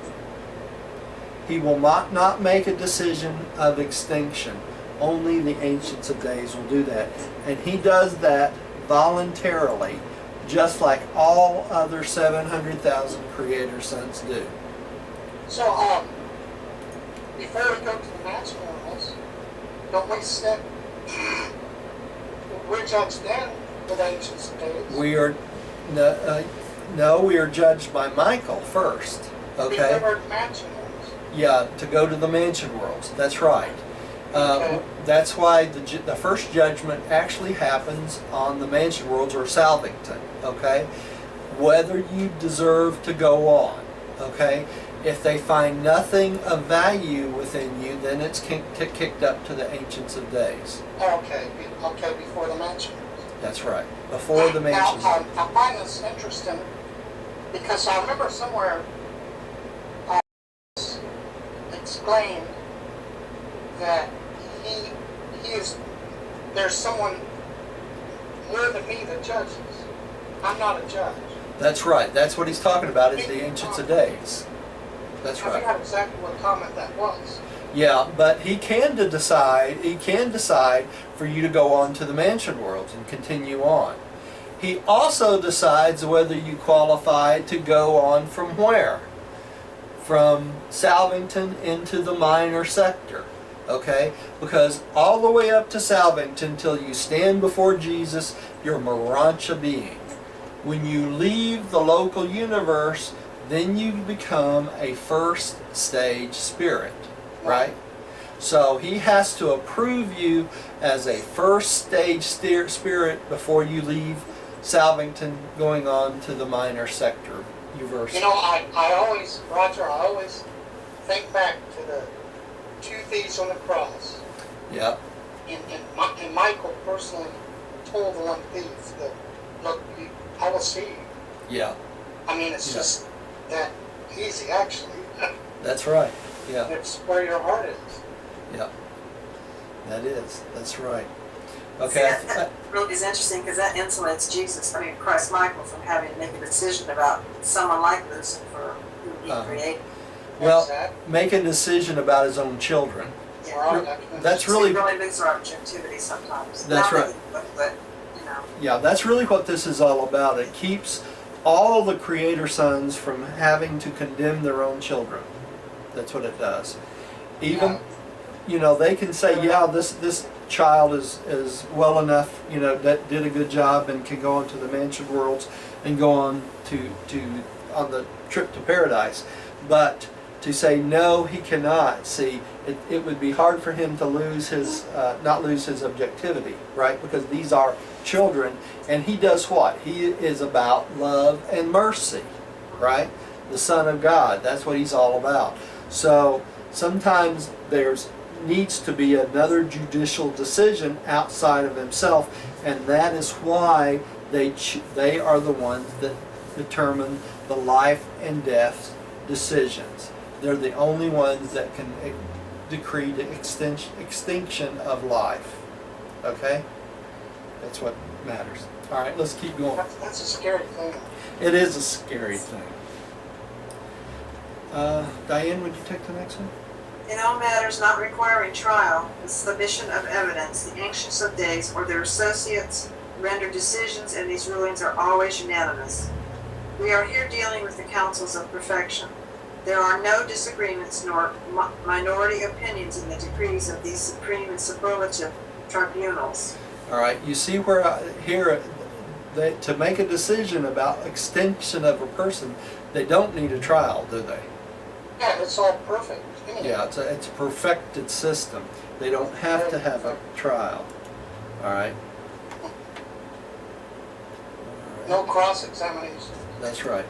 He will not make a decision of extinction. Only the Ancients of Days will do that. And he does that voluntarily, just like all other 700,000 Creator Sons do. So, before we go to the match morals, don't we sit, we're judged then with Ancients of Days? We are, no, we are judged by Michael first. Okay? Before mansion worlds. Yeah, to go to the mansion worlds. That's right. Okay. That's why the first judgment actually happens on the mansion worlds or Salvington. Okay, whether you deserve to go on. Okay, if they find nothing of value within you, then it's kicked up to the Ancients of Days. Okay, before the mansion worlds. That's right. Before the mansion worlds. Now, I find this interesting because I remember somewhere explained that there's someone more than me that judges. I'm not a judge. That's right. That's what he's talking about is the Ancients of Days. That's I right. forgot exactly what comment that was. Yeah, but he can decide for you to go on to the mansion worlds and continue on. He also decides whether you qualify to go on from where? From Salvington into the minor sector. Okay? Because all the way up to Salvington till you stand before Jesus, you're Morancha being. When you leave the local universe, then you become a first stage spirit, right? So he has to approve you as a first stage spirit before you leave Salvington going on to the minor sector universe. You know, I always, Roger, I always think back to the two thieves on the cross. Yep. And Michael personally told the one thief that, look, I will see you. Yeah. I mean, it's just that easy, actually. That's right. Yeah. It's where your heart is. Yeah. That's right. See, Okay. that really is interesting because that insulates Christ Michael, from having to make a decision about someone like Lucifer who he created. Well, Exactly. make a decision about his own children. Yeah. That's So really, he really loses our objectivity sometimes. That's Not that right. he would, but you know. yeah, that's really what this is all about. It keeps all the Creator Sons from having to condemn their own children. That's what it does. Even, they can say, yeah, this child is well enough, that did a good job and can go on to the mansion worlds and go on to on the trip to paradise. But to say no, he cannot. See, it would be hard for him to lose his, not lose his objectivity, right? Because these are children, and he does what? He is about love and mercy, right? The Son of God. That's what he's all about. So sometimes there's needs to be another judicial decision outside of himself, and that is why they are the ones that determine the life and death decisions. They're the only ones that can decree the extinction of life. Okay? That's what matters. All right, let's keep going. That's a scary thing. It is a scary thing. Diane, would you take the next one? In all matters not requiring trial, the submission of evidence, the Ancients of Days or their associates render decisions, and these rulings are always unanimous. We are here dealing with the councils of perfection. There are no disagreements nor minority opinions in the decrees of these supreme and superlative tribunals. All right, you see where here to make a decision about extinction of a person, they don't need a trial, do they? Yeah, it's all perfect. Yeah, it's a perfected system. They don't have to have a trial. All right. No cross-examination. That's right.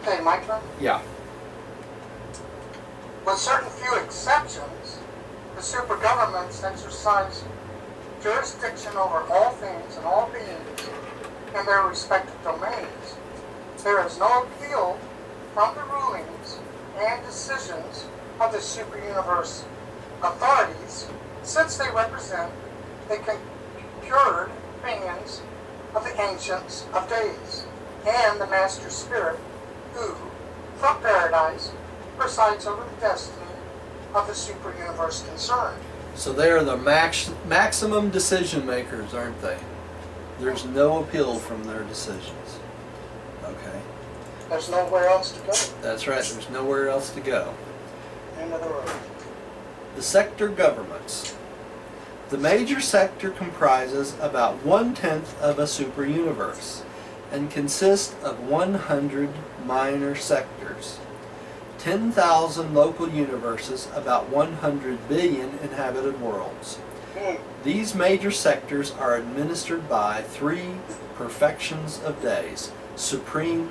Okay, my turn? Yeah. With certain few exceptions, the super governments exercise jurisdiction over all things and all beings in their respective domains. There is no appeal from the rulings and decisions of the superuniverse authorities, since they represent the concurred opinions of the ancients of days and the master spirit who, from paradise, presides over the destiny of the superuniverse concerned. So they are the maximum decision makers, aren't they? There's no appeal from their decisions. Okay. There's nowhere else to go. That's right. There's nowhere else to go. End of the road. The sector governments. The major sector comprises about 1/10 of a superuniverse and consists of 100 minor sectors. 10,000 local universes, about 100 billion inhabited worlds. These major sectors are administered by 3 perfections of days, supreme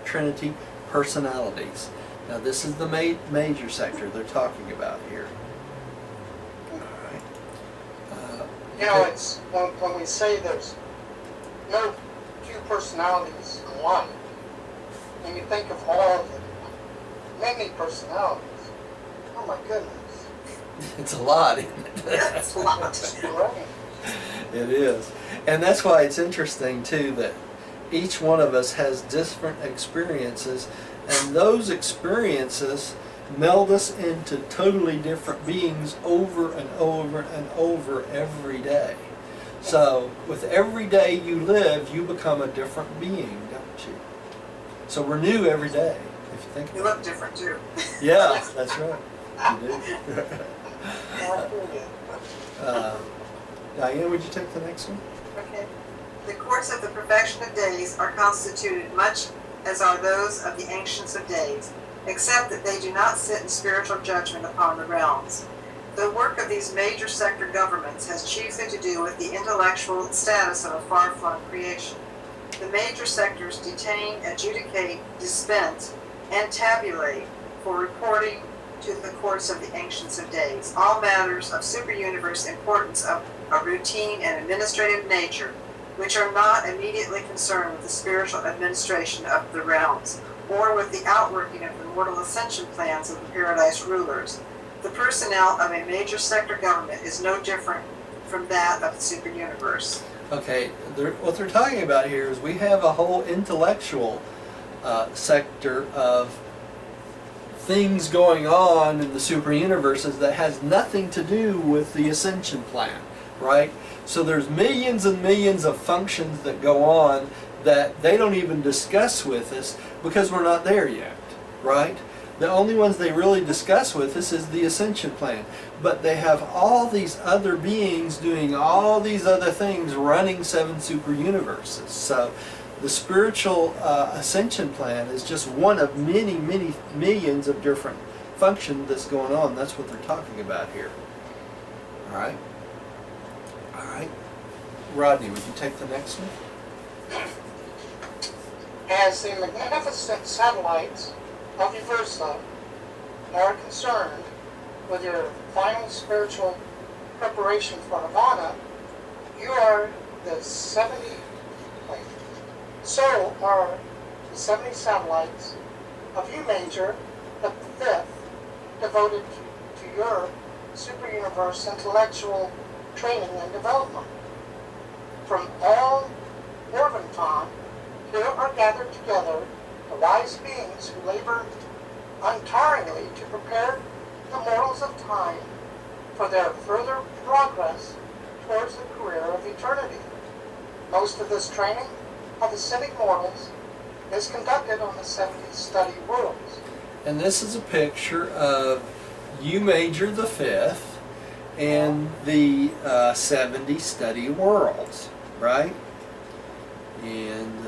trinity personalities. Now this is the major sector they're talking about here. You know, it's when we say there's no two personalities in life, and you think of all of the many personalities, oh my goodness. It's a lot, isn't it? That's a lot. Right. It is. And that's why it's interesting too that each one of us has different experiences, and those experiences meld us into totally different beings over and over and over every day. So with every day you live, you become a different being, don't you? So we're new every day, if you think You about look different too. it. Yeah, that's right. You do. Diane, would you take the next one? Okay. The courts of the perfection of days are constituted much as are those of the ancients of days, except that they do not sit in spiritual judgment upon the realms. The work of these major sector governments has chiefly to do with the intellectual status of a far-flung creation. The major sectors detain, adjudicate, dispense, and tabulate for reporting to the courts of the ancients of days all matters of superuniverse importance of a routine and administrative nature, which are not immediately concerned with the spiritual administration of the realms, or with the outworking of the mortal ascension plans of the paradise rulers. The personnel of a major sector government is no different from that of the superuniverse. Okay, what they're talking about here is we have a whole intellectual sector of things going on in the superuniverses that has nothing to do with the ascension plan, right? So there's millions and millions of functions that go on that they don't even discuss with us because we're not there yet, right? The only ones they really discuss with us is the ascension plan. But they have all these other beings doing all these other things running 7 superuniverses. So the spiritual ascension plan is just one of many, many millions of different functions that's going on. That's what they're talking about here. All right? All right. Rodney, would you take the next one? As the magnificent satellites of Uversa are concerned with your final spiritual preparation for Nirvana, you are the 70, so are the 70 satellites of U Major, the 5th, devoted to your superuniverse intellectual training and development. From all Morventon, here are gathered together the wise beings who labor untiringly to prepare the mortals of time for their further progress towards the career of eternity. Most of this training of the civic mortals is conducted on the 70 study worlds. And this is a picture of U Major the 5th and the 70 study worlds, right? And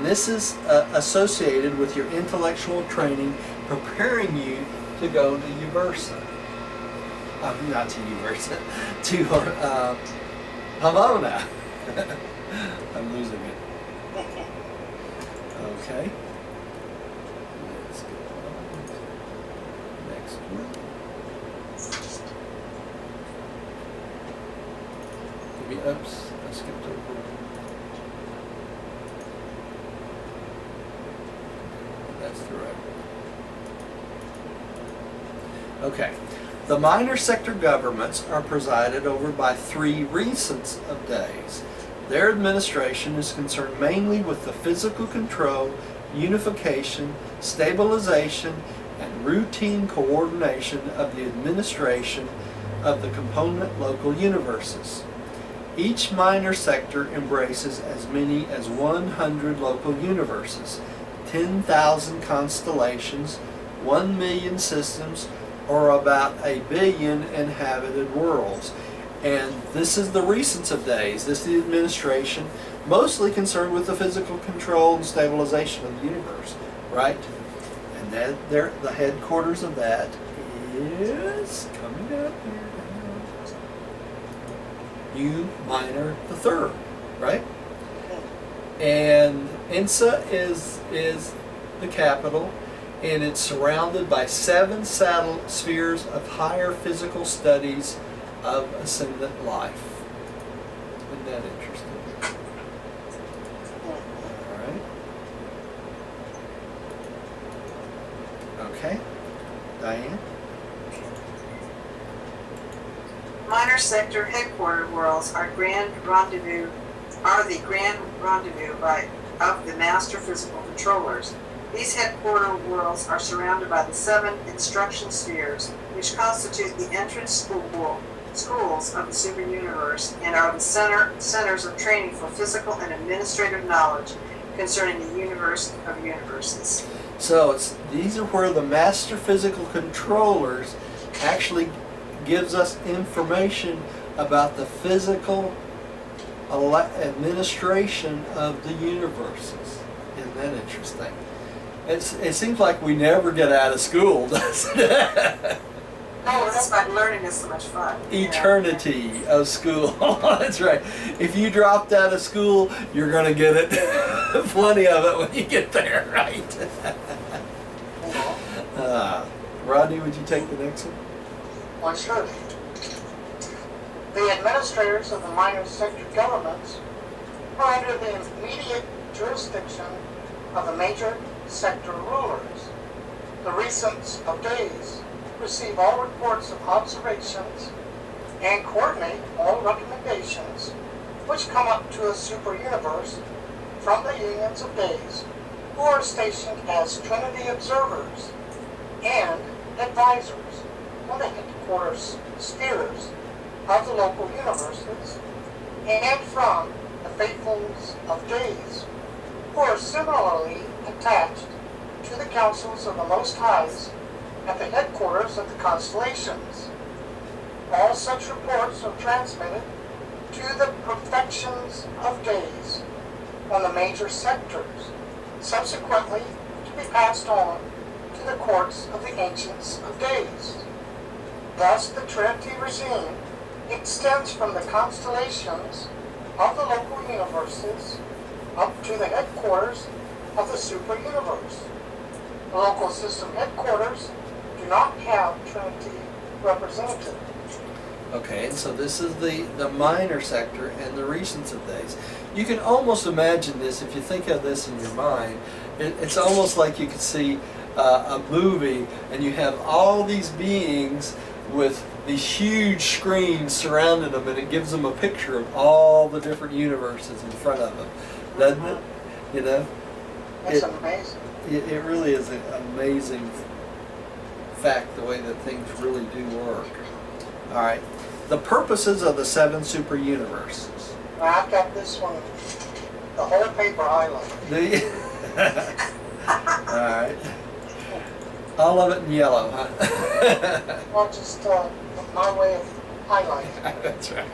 this is associated with your intellectual training, preparing you to go to Uversa. Not to Uversa, to Pomona. I'm losing it. Okay. Let's go on. Next one. Oops, I skipped over one. That's the right one. Okay. The minor sector governments are presided over by 3 regents of days. Their administration is concerned mainly with the physical control, unification, stabilization, and routine coordination of the administration of the component local universes. Each minor sector embraces as many as 100 local universes, 10,000 constellations, 1 million systems, or about 1 billion inhabited worlds. And this is the regents of days. This is the administration, mostly concerned with the physical control and stabilization of the universe, right? And the headquarters of that is coming up here. U minor the third, right? And INSA is the capital, and it's surrounded by 7 satellite spheres of higher physical studies of ascendant life. Isn't that interesting? All right. Okay. Diane? Minor sector headquarter worlds are the grand rendezvous of the master physical controllers. These headquarter worlds are surrounded by the 7 instruction spheres, which constitute the entrance schools of the superuniverse and are the centers of training for physical and administrative knowledge concerning the universe of universes. So these are where the master physical controllers actually gives us information about the physical administration of the universes. Isn't that interesting? It seems like we never get out of school, doesn't it? Oh, that's why learning is so much fun. Eternity of school. That's right. If you dropped out of school, you're going to get it. Plenty of it when you get there, right? Rodney, would you take the next one? Why, surely. The administrators of the minor sector governments are under the immediate jurisdiction of the major sector rulers. The regents of days receive all reports of observations and coordinate all recommendations which come up to a superuniverse from the unions of days, who are stationed as Trinity observers and advisors on the headquarters spheres of the local universes, and from the faithfuls of days, who are similarly attached to the councils of the Most Highs at the headquarters of the constellations. All such reports are transmitted to the perfections of days on the major sectors, subsequently to be passed on to the courts of the ancients of days. Thus the Trinity regime extends from the constellations of the local universes up to the headquarters of the superuniverse. The local system headquarters do not have Trinity representatives. Okay, and so this is the minor sector and the regents of days. You can almost imagine this if you think of this in your mind. It's almost like you could see a movie and you have all these beings with these huge screens surrounding them, and it gives them a picture of all the different universes in front of them, doesn't it? You know? It's amazing. It really is an amazing fact, the way that things really do work. All right. The purposes of the 7 superuniverses. I've got this one, the whole paper highlighted. Do you? All right. All of it in yellow, huh? Well, just my way of highlighting. That's right.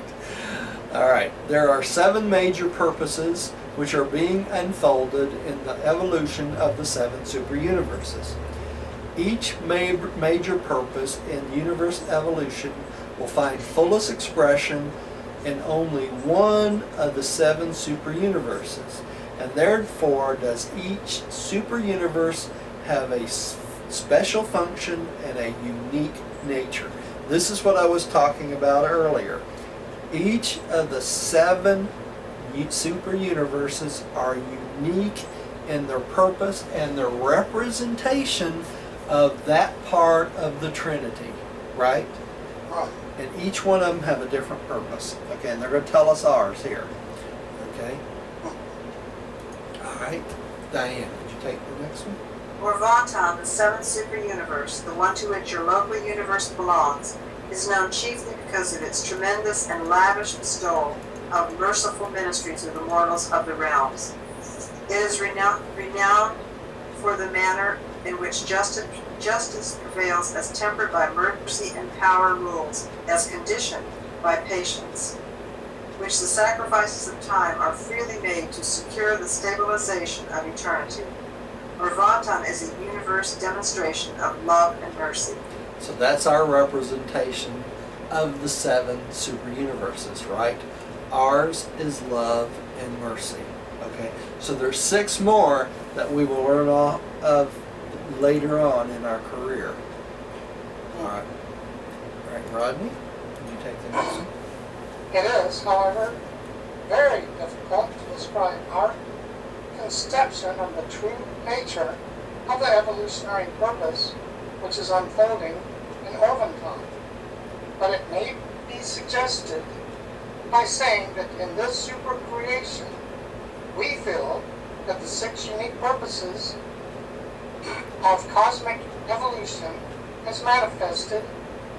All right, there are 7 major purposes which are being unfolded in the evolution of the 7 superuniverses. Each major purpose in universe evolution will find fullest expression in only one of the 7 superuniverses, and therefore does each superuniverse have a special function and a unique nature. This is what I was talking about earlier. Each of the 7 superuniverses are unique in their purpose and their representation of that part of the Trinity, right? Right. And each one of them have a different purpose. Okay, and they're going to tell us ours here. Okay? All right. Diane, did you take the next one? Orvonton, the 7th superuniverse, the one to which your local universe belongs, is known chiefly because of its tremendous and lavish bestowal of merciful ministry to the mortals of the realms. It is renowned for the manner in which justice prevails as tempered by mercy and power rules, as conditioned by patience, which the sacrifices of time are freely made to secure the stabilization of eternity. Orvonton is a universe demonstration of love and mercy. So that's our representation of the 7 superuniverses, right? Ours is love and mercy. Okay, so there's 6 more that we will learn of later on in our career. All right, Rodney, could you take the next one? It is, however, very difficult to describe our conception of the true nature of the evolutionary purpose which is unfolding in Orvonton. But it may be suggested by saying that in this super creation, we feel that the 6 unique purposes of cosmic evolution as manifested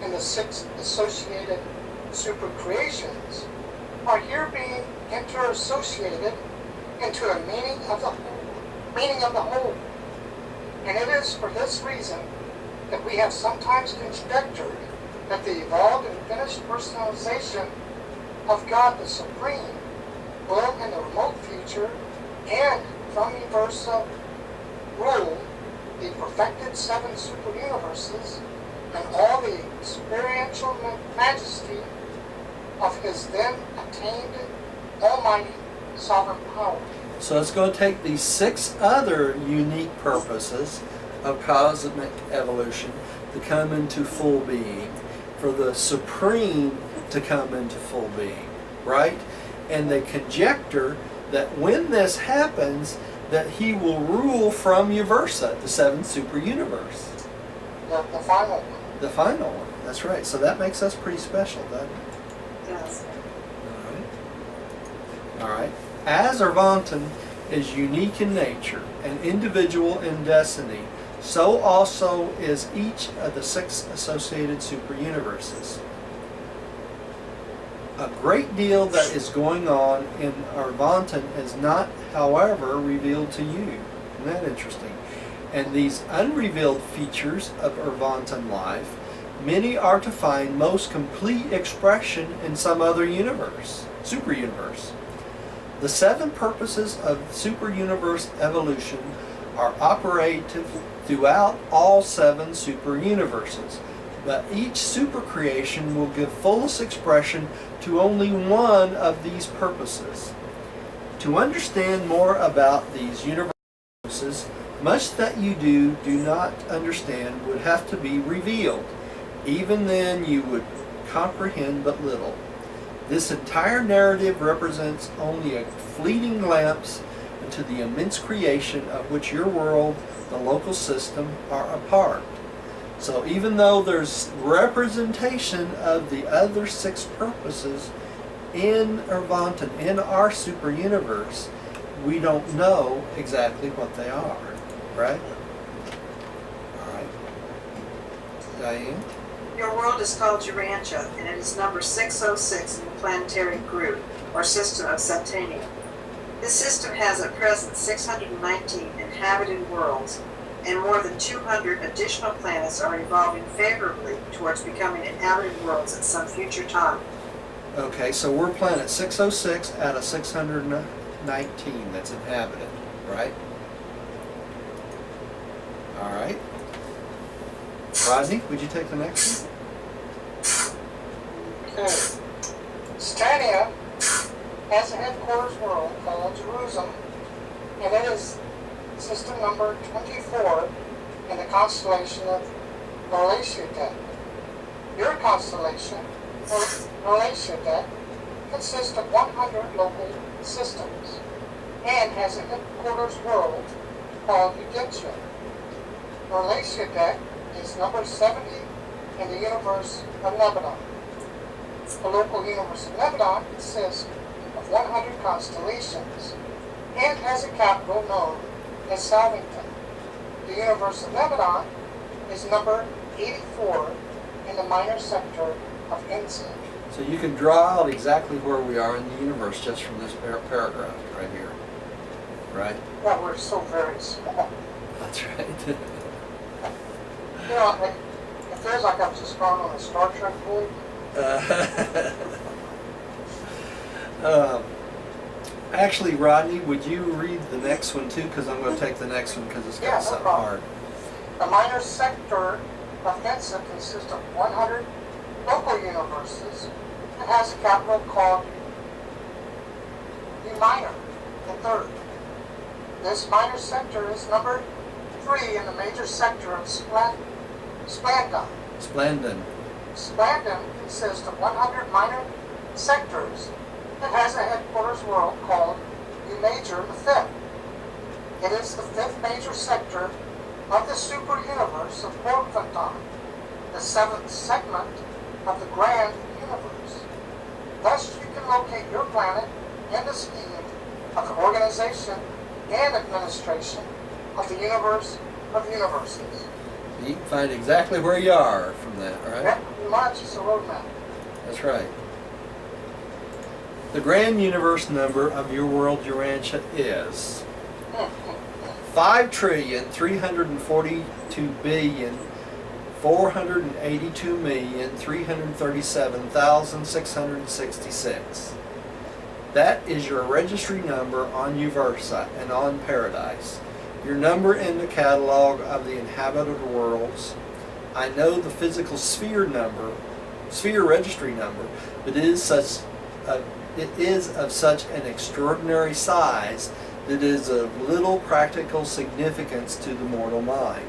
in the 6 associated super creations are here being interassociated into a meaning of the whole. And it is for this reason that we have sometimes conjectured that the evolved and finished personalization of God the Supreme will in the remote future and from universal rule the perfected 7 superuniverses and all the experiential majesty of his then attained almighty sovereign power. So it's going to take these 6 other unique purposes of cosmic evolution to come into full being, for the Supreme to come into full being, right? And they conjecture that when this happens, that he will rule from Uversa, the 7th superuniverse. The final one. The final one, that's right. So that makes us pretty special, doesn't it? Yes. All right. As Orvonton is unique in nature and individual in destiny, so also is each of the 6 associated superuniverses. A great deal that is going on in Orvonton is not, however, revealed to you. Isn't that interesting? And these unrevealed features of Orvonton life, many are to find most complete expression in some other universe, superuniverse. The 7 purposes of superuniverse evolution are operative throughout all 7 superuniverses, but each supercreation will give fullest expression to only one of these purposes. To understand more about these universes, much that you do not understand would have to be revealed. Even then you would comprehend but little. This entire narrative represents only a fleeting glimpse into the immense creation of which your world, the local system, are a part. So even though there's representation of the other 6 purposes in Orvonton, in our super universe, we don't know exactly what they are, right? All right. Diane? Your world is called Urantia, and it is number 606 in the planetary group, or system of Septania. This system has at present 619 inhabited worlds, and more than 200 additional planets are evolving favorably towards becoming inhabited worlds at some future time. Okay, so we're planet 606 out of 619 that's inhabited, right? All right. Rodney, would you take the next one? Okay. Stania has a headquarters world called Jerusalem, and it is system number 24 in the constellation of Melchizedek. Your constellation, Melchizedek, consists of 100 local systems and has a headquarters world called Euditia. Melchizedek is number 70 in the universe of Lebanon. The local universe of Lebanon consists of 100 constellations and has a capital known as Salvington. The universe of Lebanon is number 84 in the minor sector of Ensign. So you can draw out exactly where we are in the universe just from this paragraph right here, right? Yeah, we're so very small. That's right. You know, it feels like I'm just gone on a Star Trek movie. Actually, Rodney, would you read the next one too? Because I'm going to take the next one because it's got Yeah, no something problem. hard. The minor sector of Ensign consists of 100 local universes and has a capital called U minor, the third. This minor sector is number 3 in the major sector of Splandon. Splendid. Splandon consists of 100 minor sectors and has a headquarters world called U Major the fifth. It is the 5th major sector of the superuniverse of Porphyton, the 7th segment of the grand universe. Thus you can locate your planet in the scheme of the organization and administration of the universe of universes. You can find exactly where you are from that, right? That pretty much is a roadmap. That's right. The grand universe number of your world Urantia is 5,342,482,337,666. That is your registry number on Uversa and on Paradise. Your number in the catalog of the inhabited worlds. I know the physical sphere registry number, but it is of such an extraordinary size that it is of little practical significance to the mortal mind.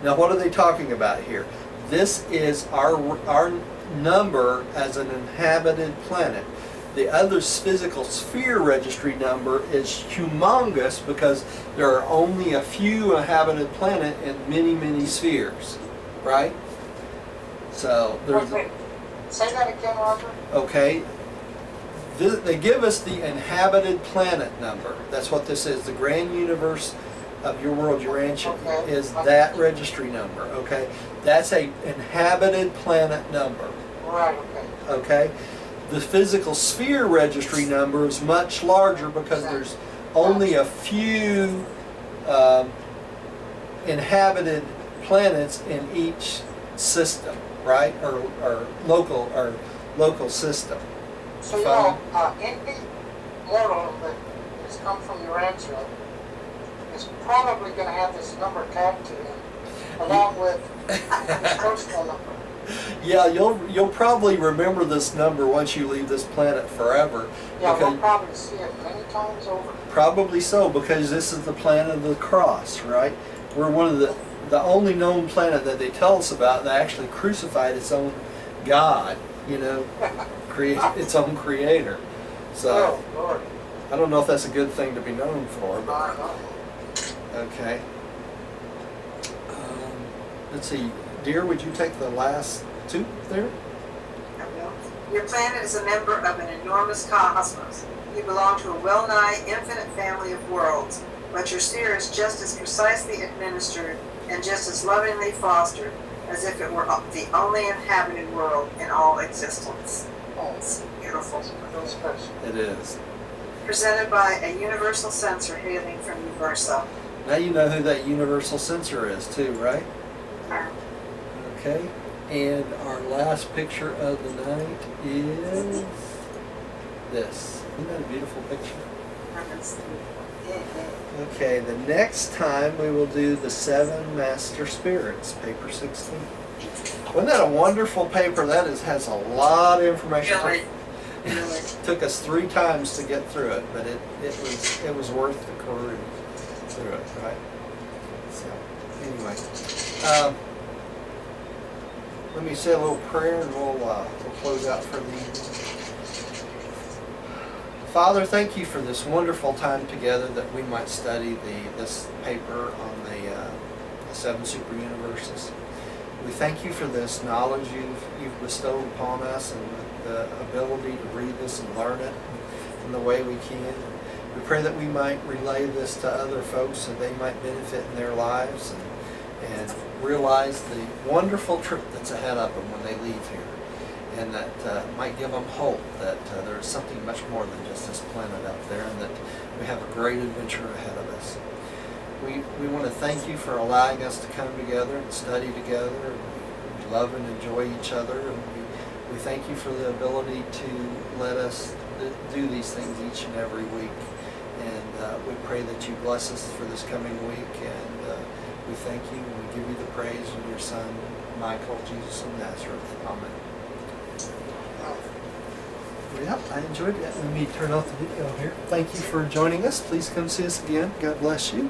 Now, what are they talking about here? This is our number as an inhabited planet. The other physical sphere registry number is humongous because there are only a few inhabited planets in many, many spheres, right? So there's. Wait. Say that again, Roger. Okay. They give us the inhabited planet number. That's what this is. The grand universe of your world, Urantia, Okay. is that registry number. Okay. That's a inhabited planet number. Right, okay. Okay. The physical sphere registry number is much larger because there's only a few inhabited planets in each system, right? Or local system. So you know, any mortal that has come from Urantia is probably going to have this number tagged to him, along with his personal number. Yeah, you'll probably remember this number once you leave this planet forever. Yeah, because- we'll probably see it many times over. Probably so, because this is the planet of the cross, right? We're one of the only known planet that they tell us about that actually crucified its own God, create its own creator. So Oh, Lord. I don't know if that's a good thing to be known for, I but know. okay. Let's see, dear, would you take the last two there? Your planet is a member of an enormous cosmos. You belong to a well-nigh infinite family of worlds, but your sphere is just as precisely administered and just as lovingly fostered as if it were the only inhabited world in all existence. Oh, It's beautiful. real special. It is. Presented by a universal sensor hailing from Uversa. Now you know who that universal sensor is too, right? Okay. And our last picture of the night is this. Isn't that a beautiful picture? That's Mhm. Okay, the next time we will do the 7 Master Spirits, paper 16. Wasn't that a wonderful paper? That has a lot of information. really, really. Took us 3 times to get through it, but it was worth the courage through it, right? So anyway, let me say a little prayer and we'll close out for the evening. Father, thank you for this wonderful time together that we might study this paper on the 7 Superuniverses. We thank you for this knowledge you've bestowed upon us and the ability to read this and learn it in the way we can. We pray that we might relay this to other folks so they might benefit in their lives and realize the wonderful trip that's ahead of them when they leave here. And that might give them hope that there is something much more than just this planet out there, and that we have a great adventure ahead of us. We want to thank you for allowing us to come together and study together. We love and enjoy each other, and we thank you for the ability to let us do these things each and every week. And we pray that you bless us for this coming week, and we thank you and we give you the praise in your Son, Michael, Jesus of Nazareth. Amen. Yep, I enjoyed it. Let me turn off the video here. Thank you for joining us. Please come see us again. God bless you.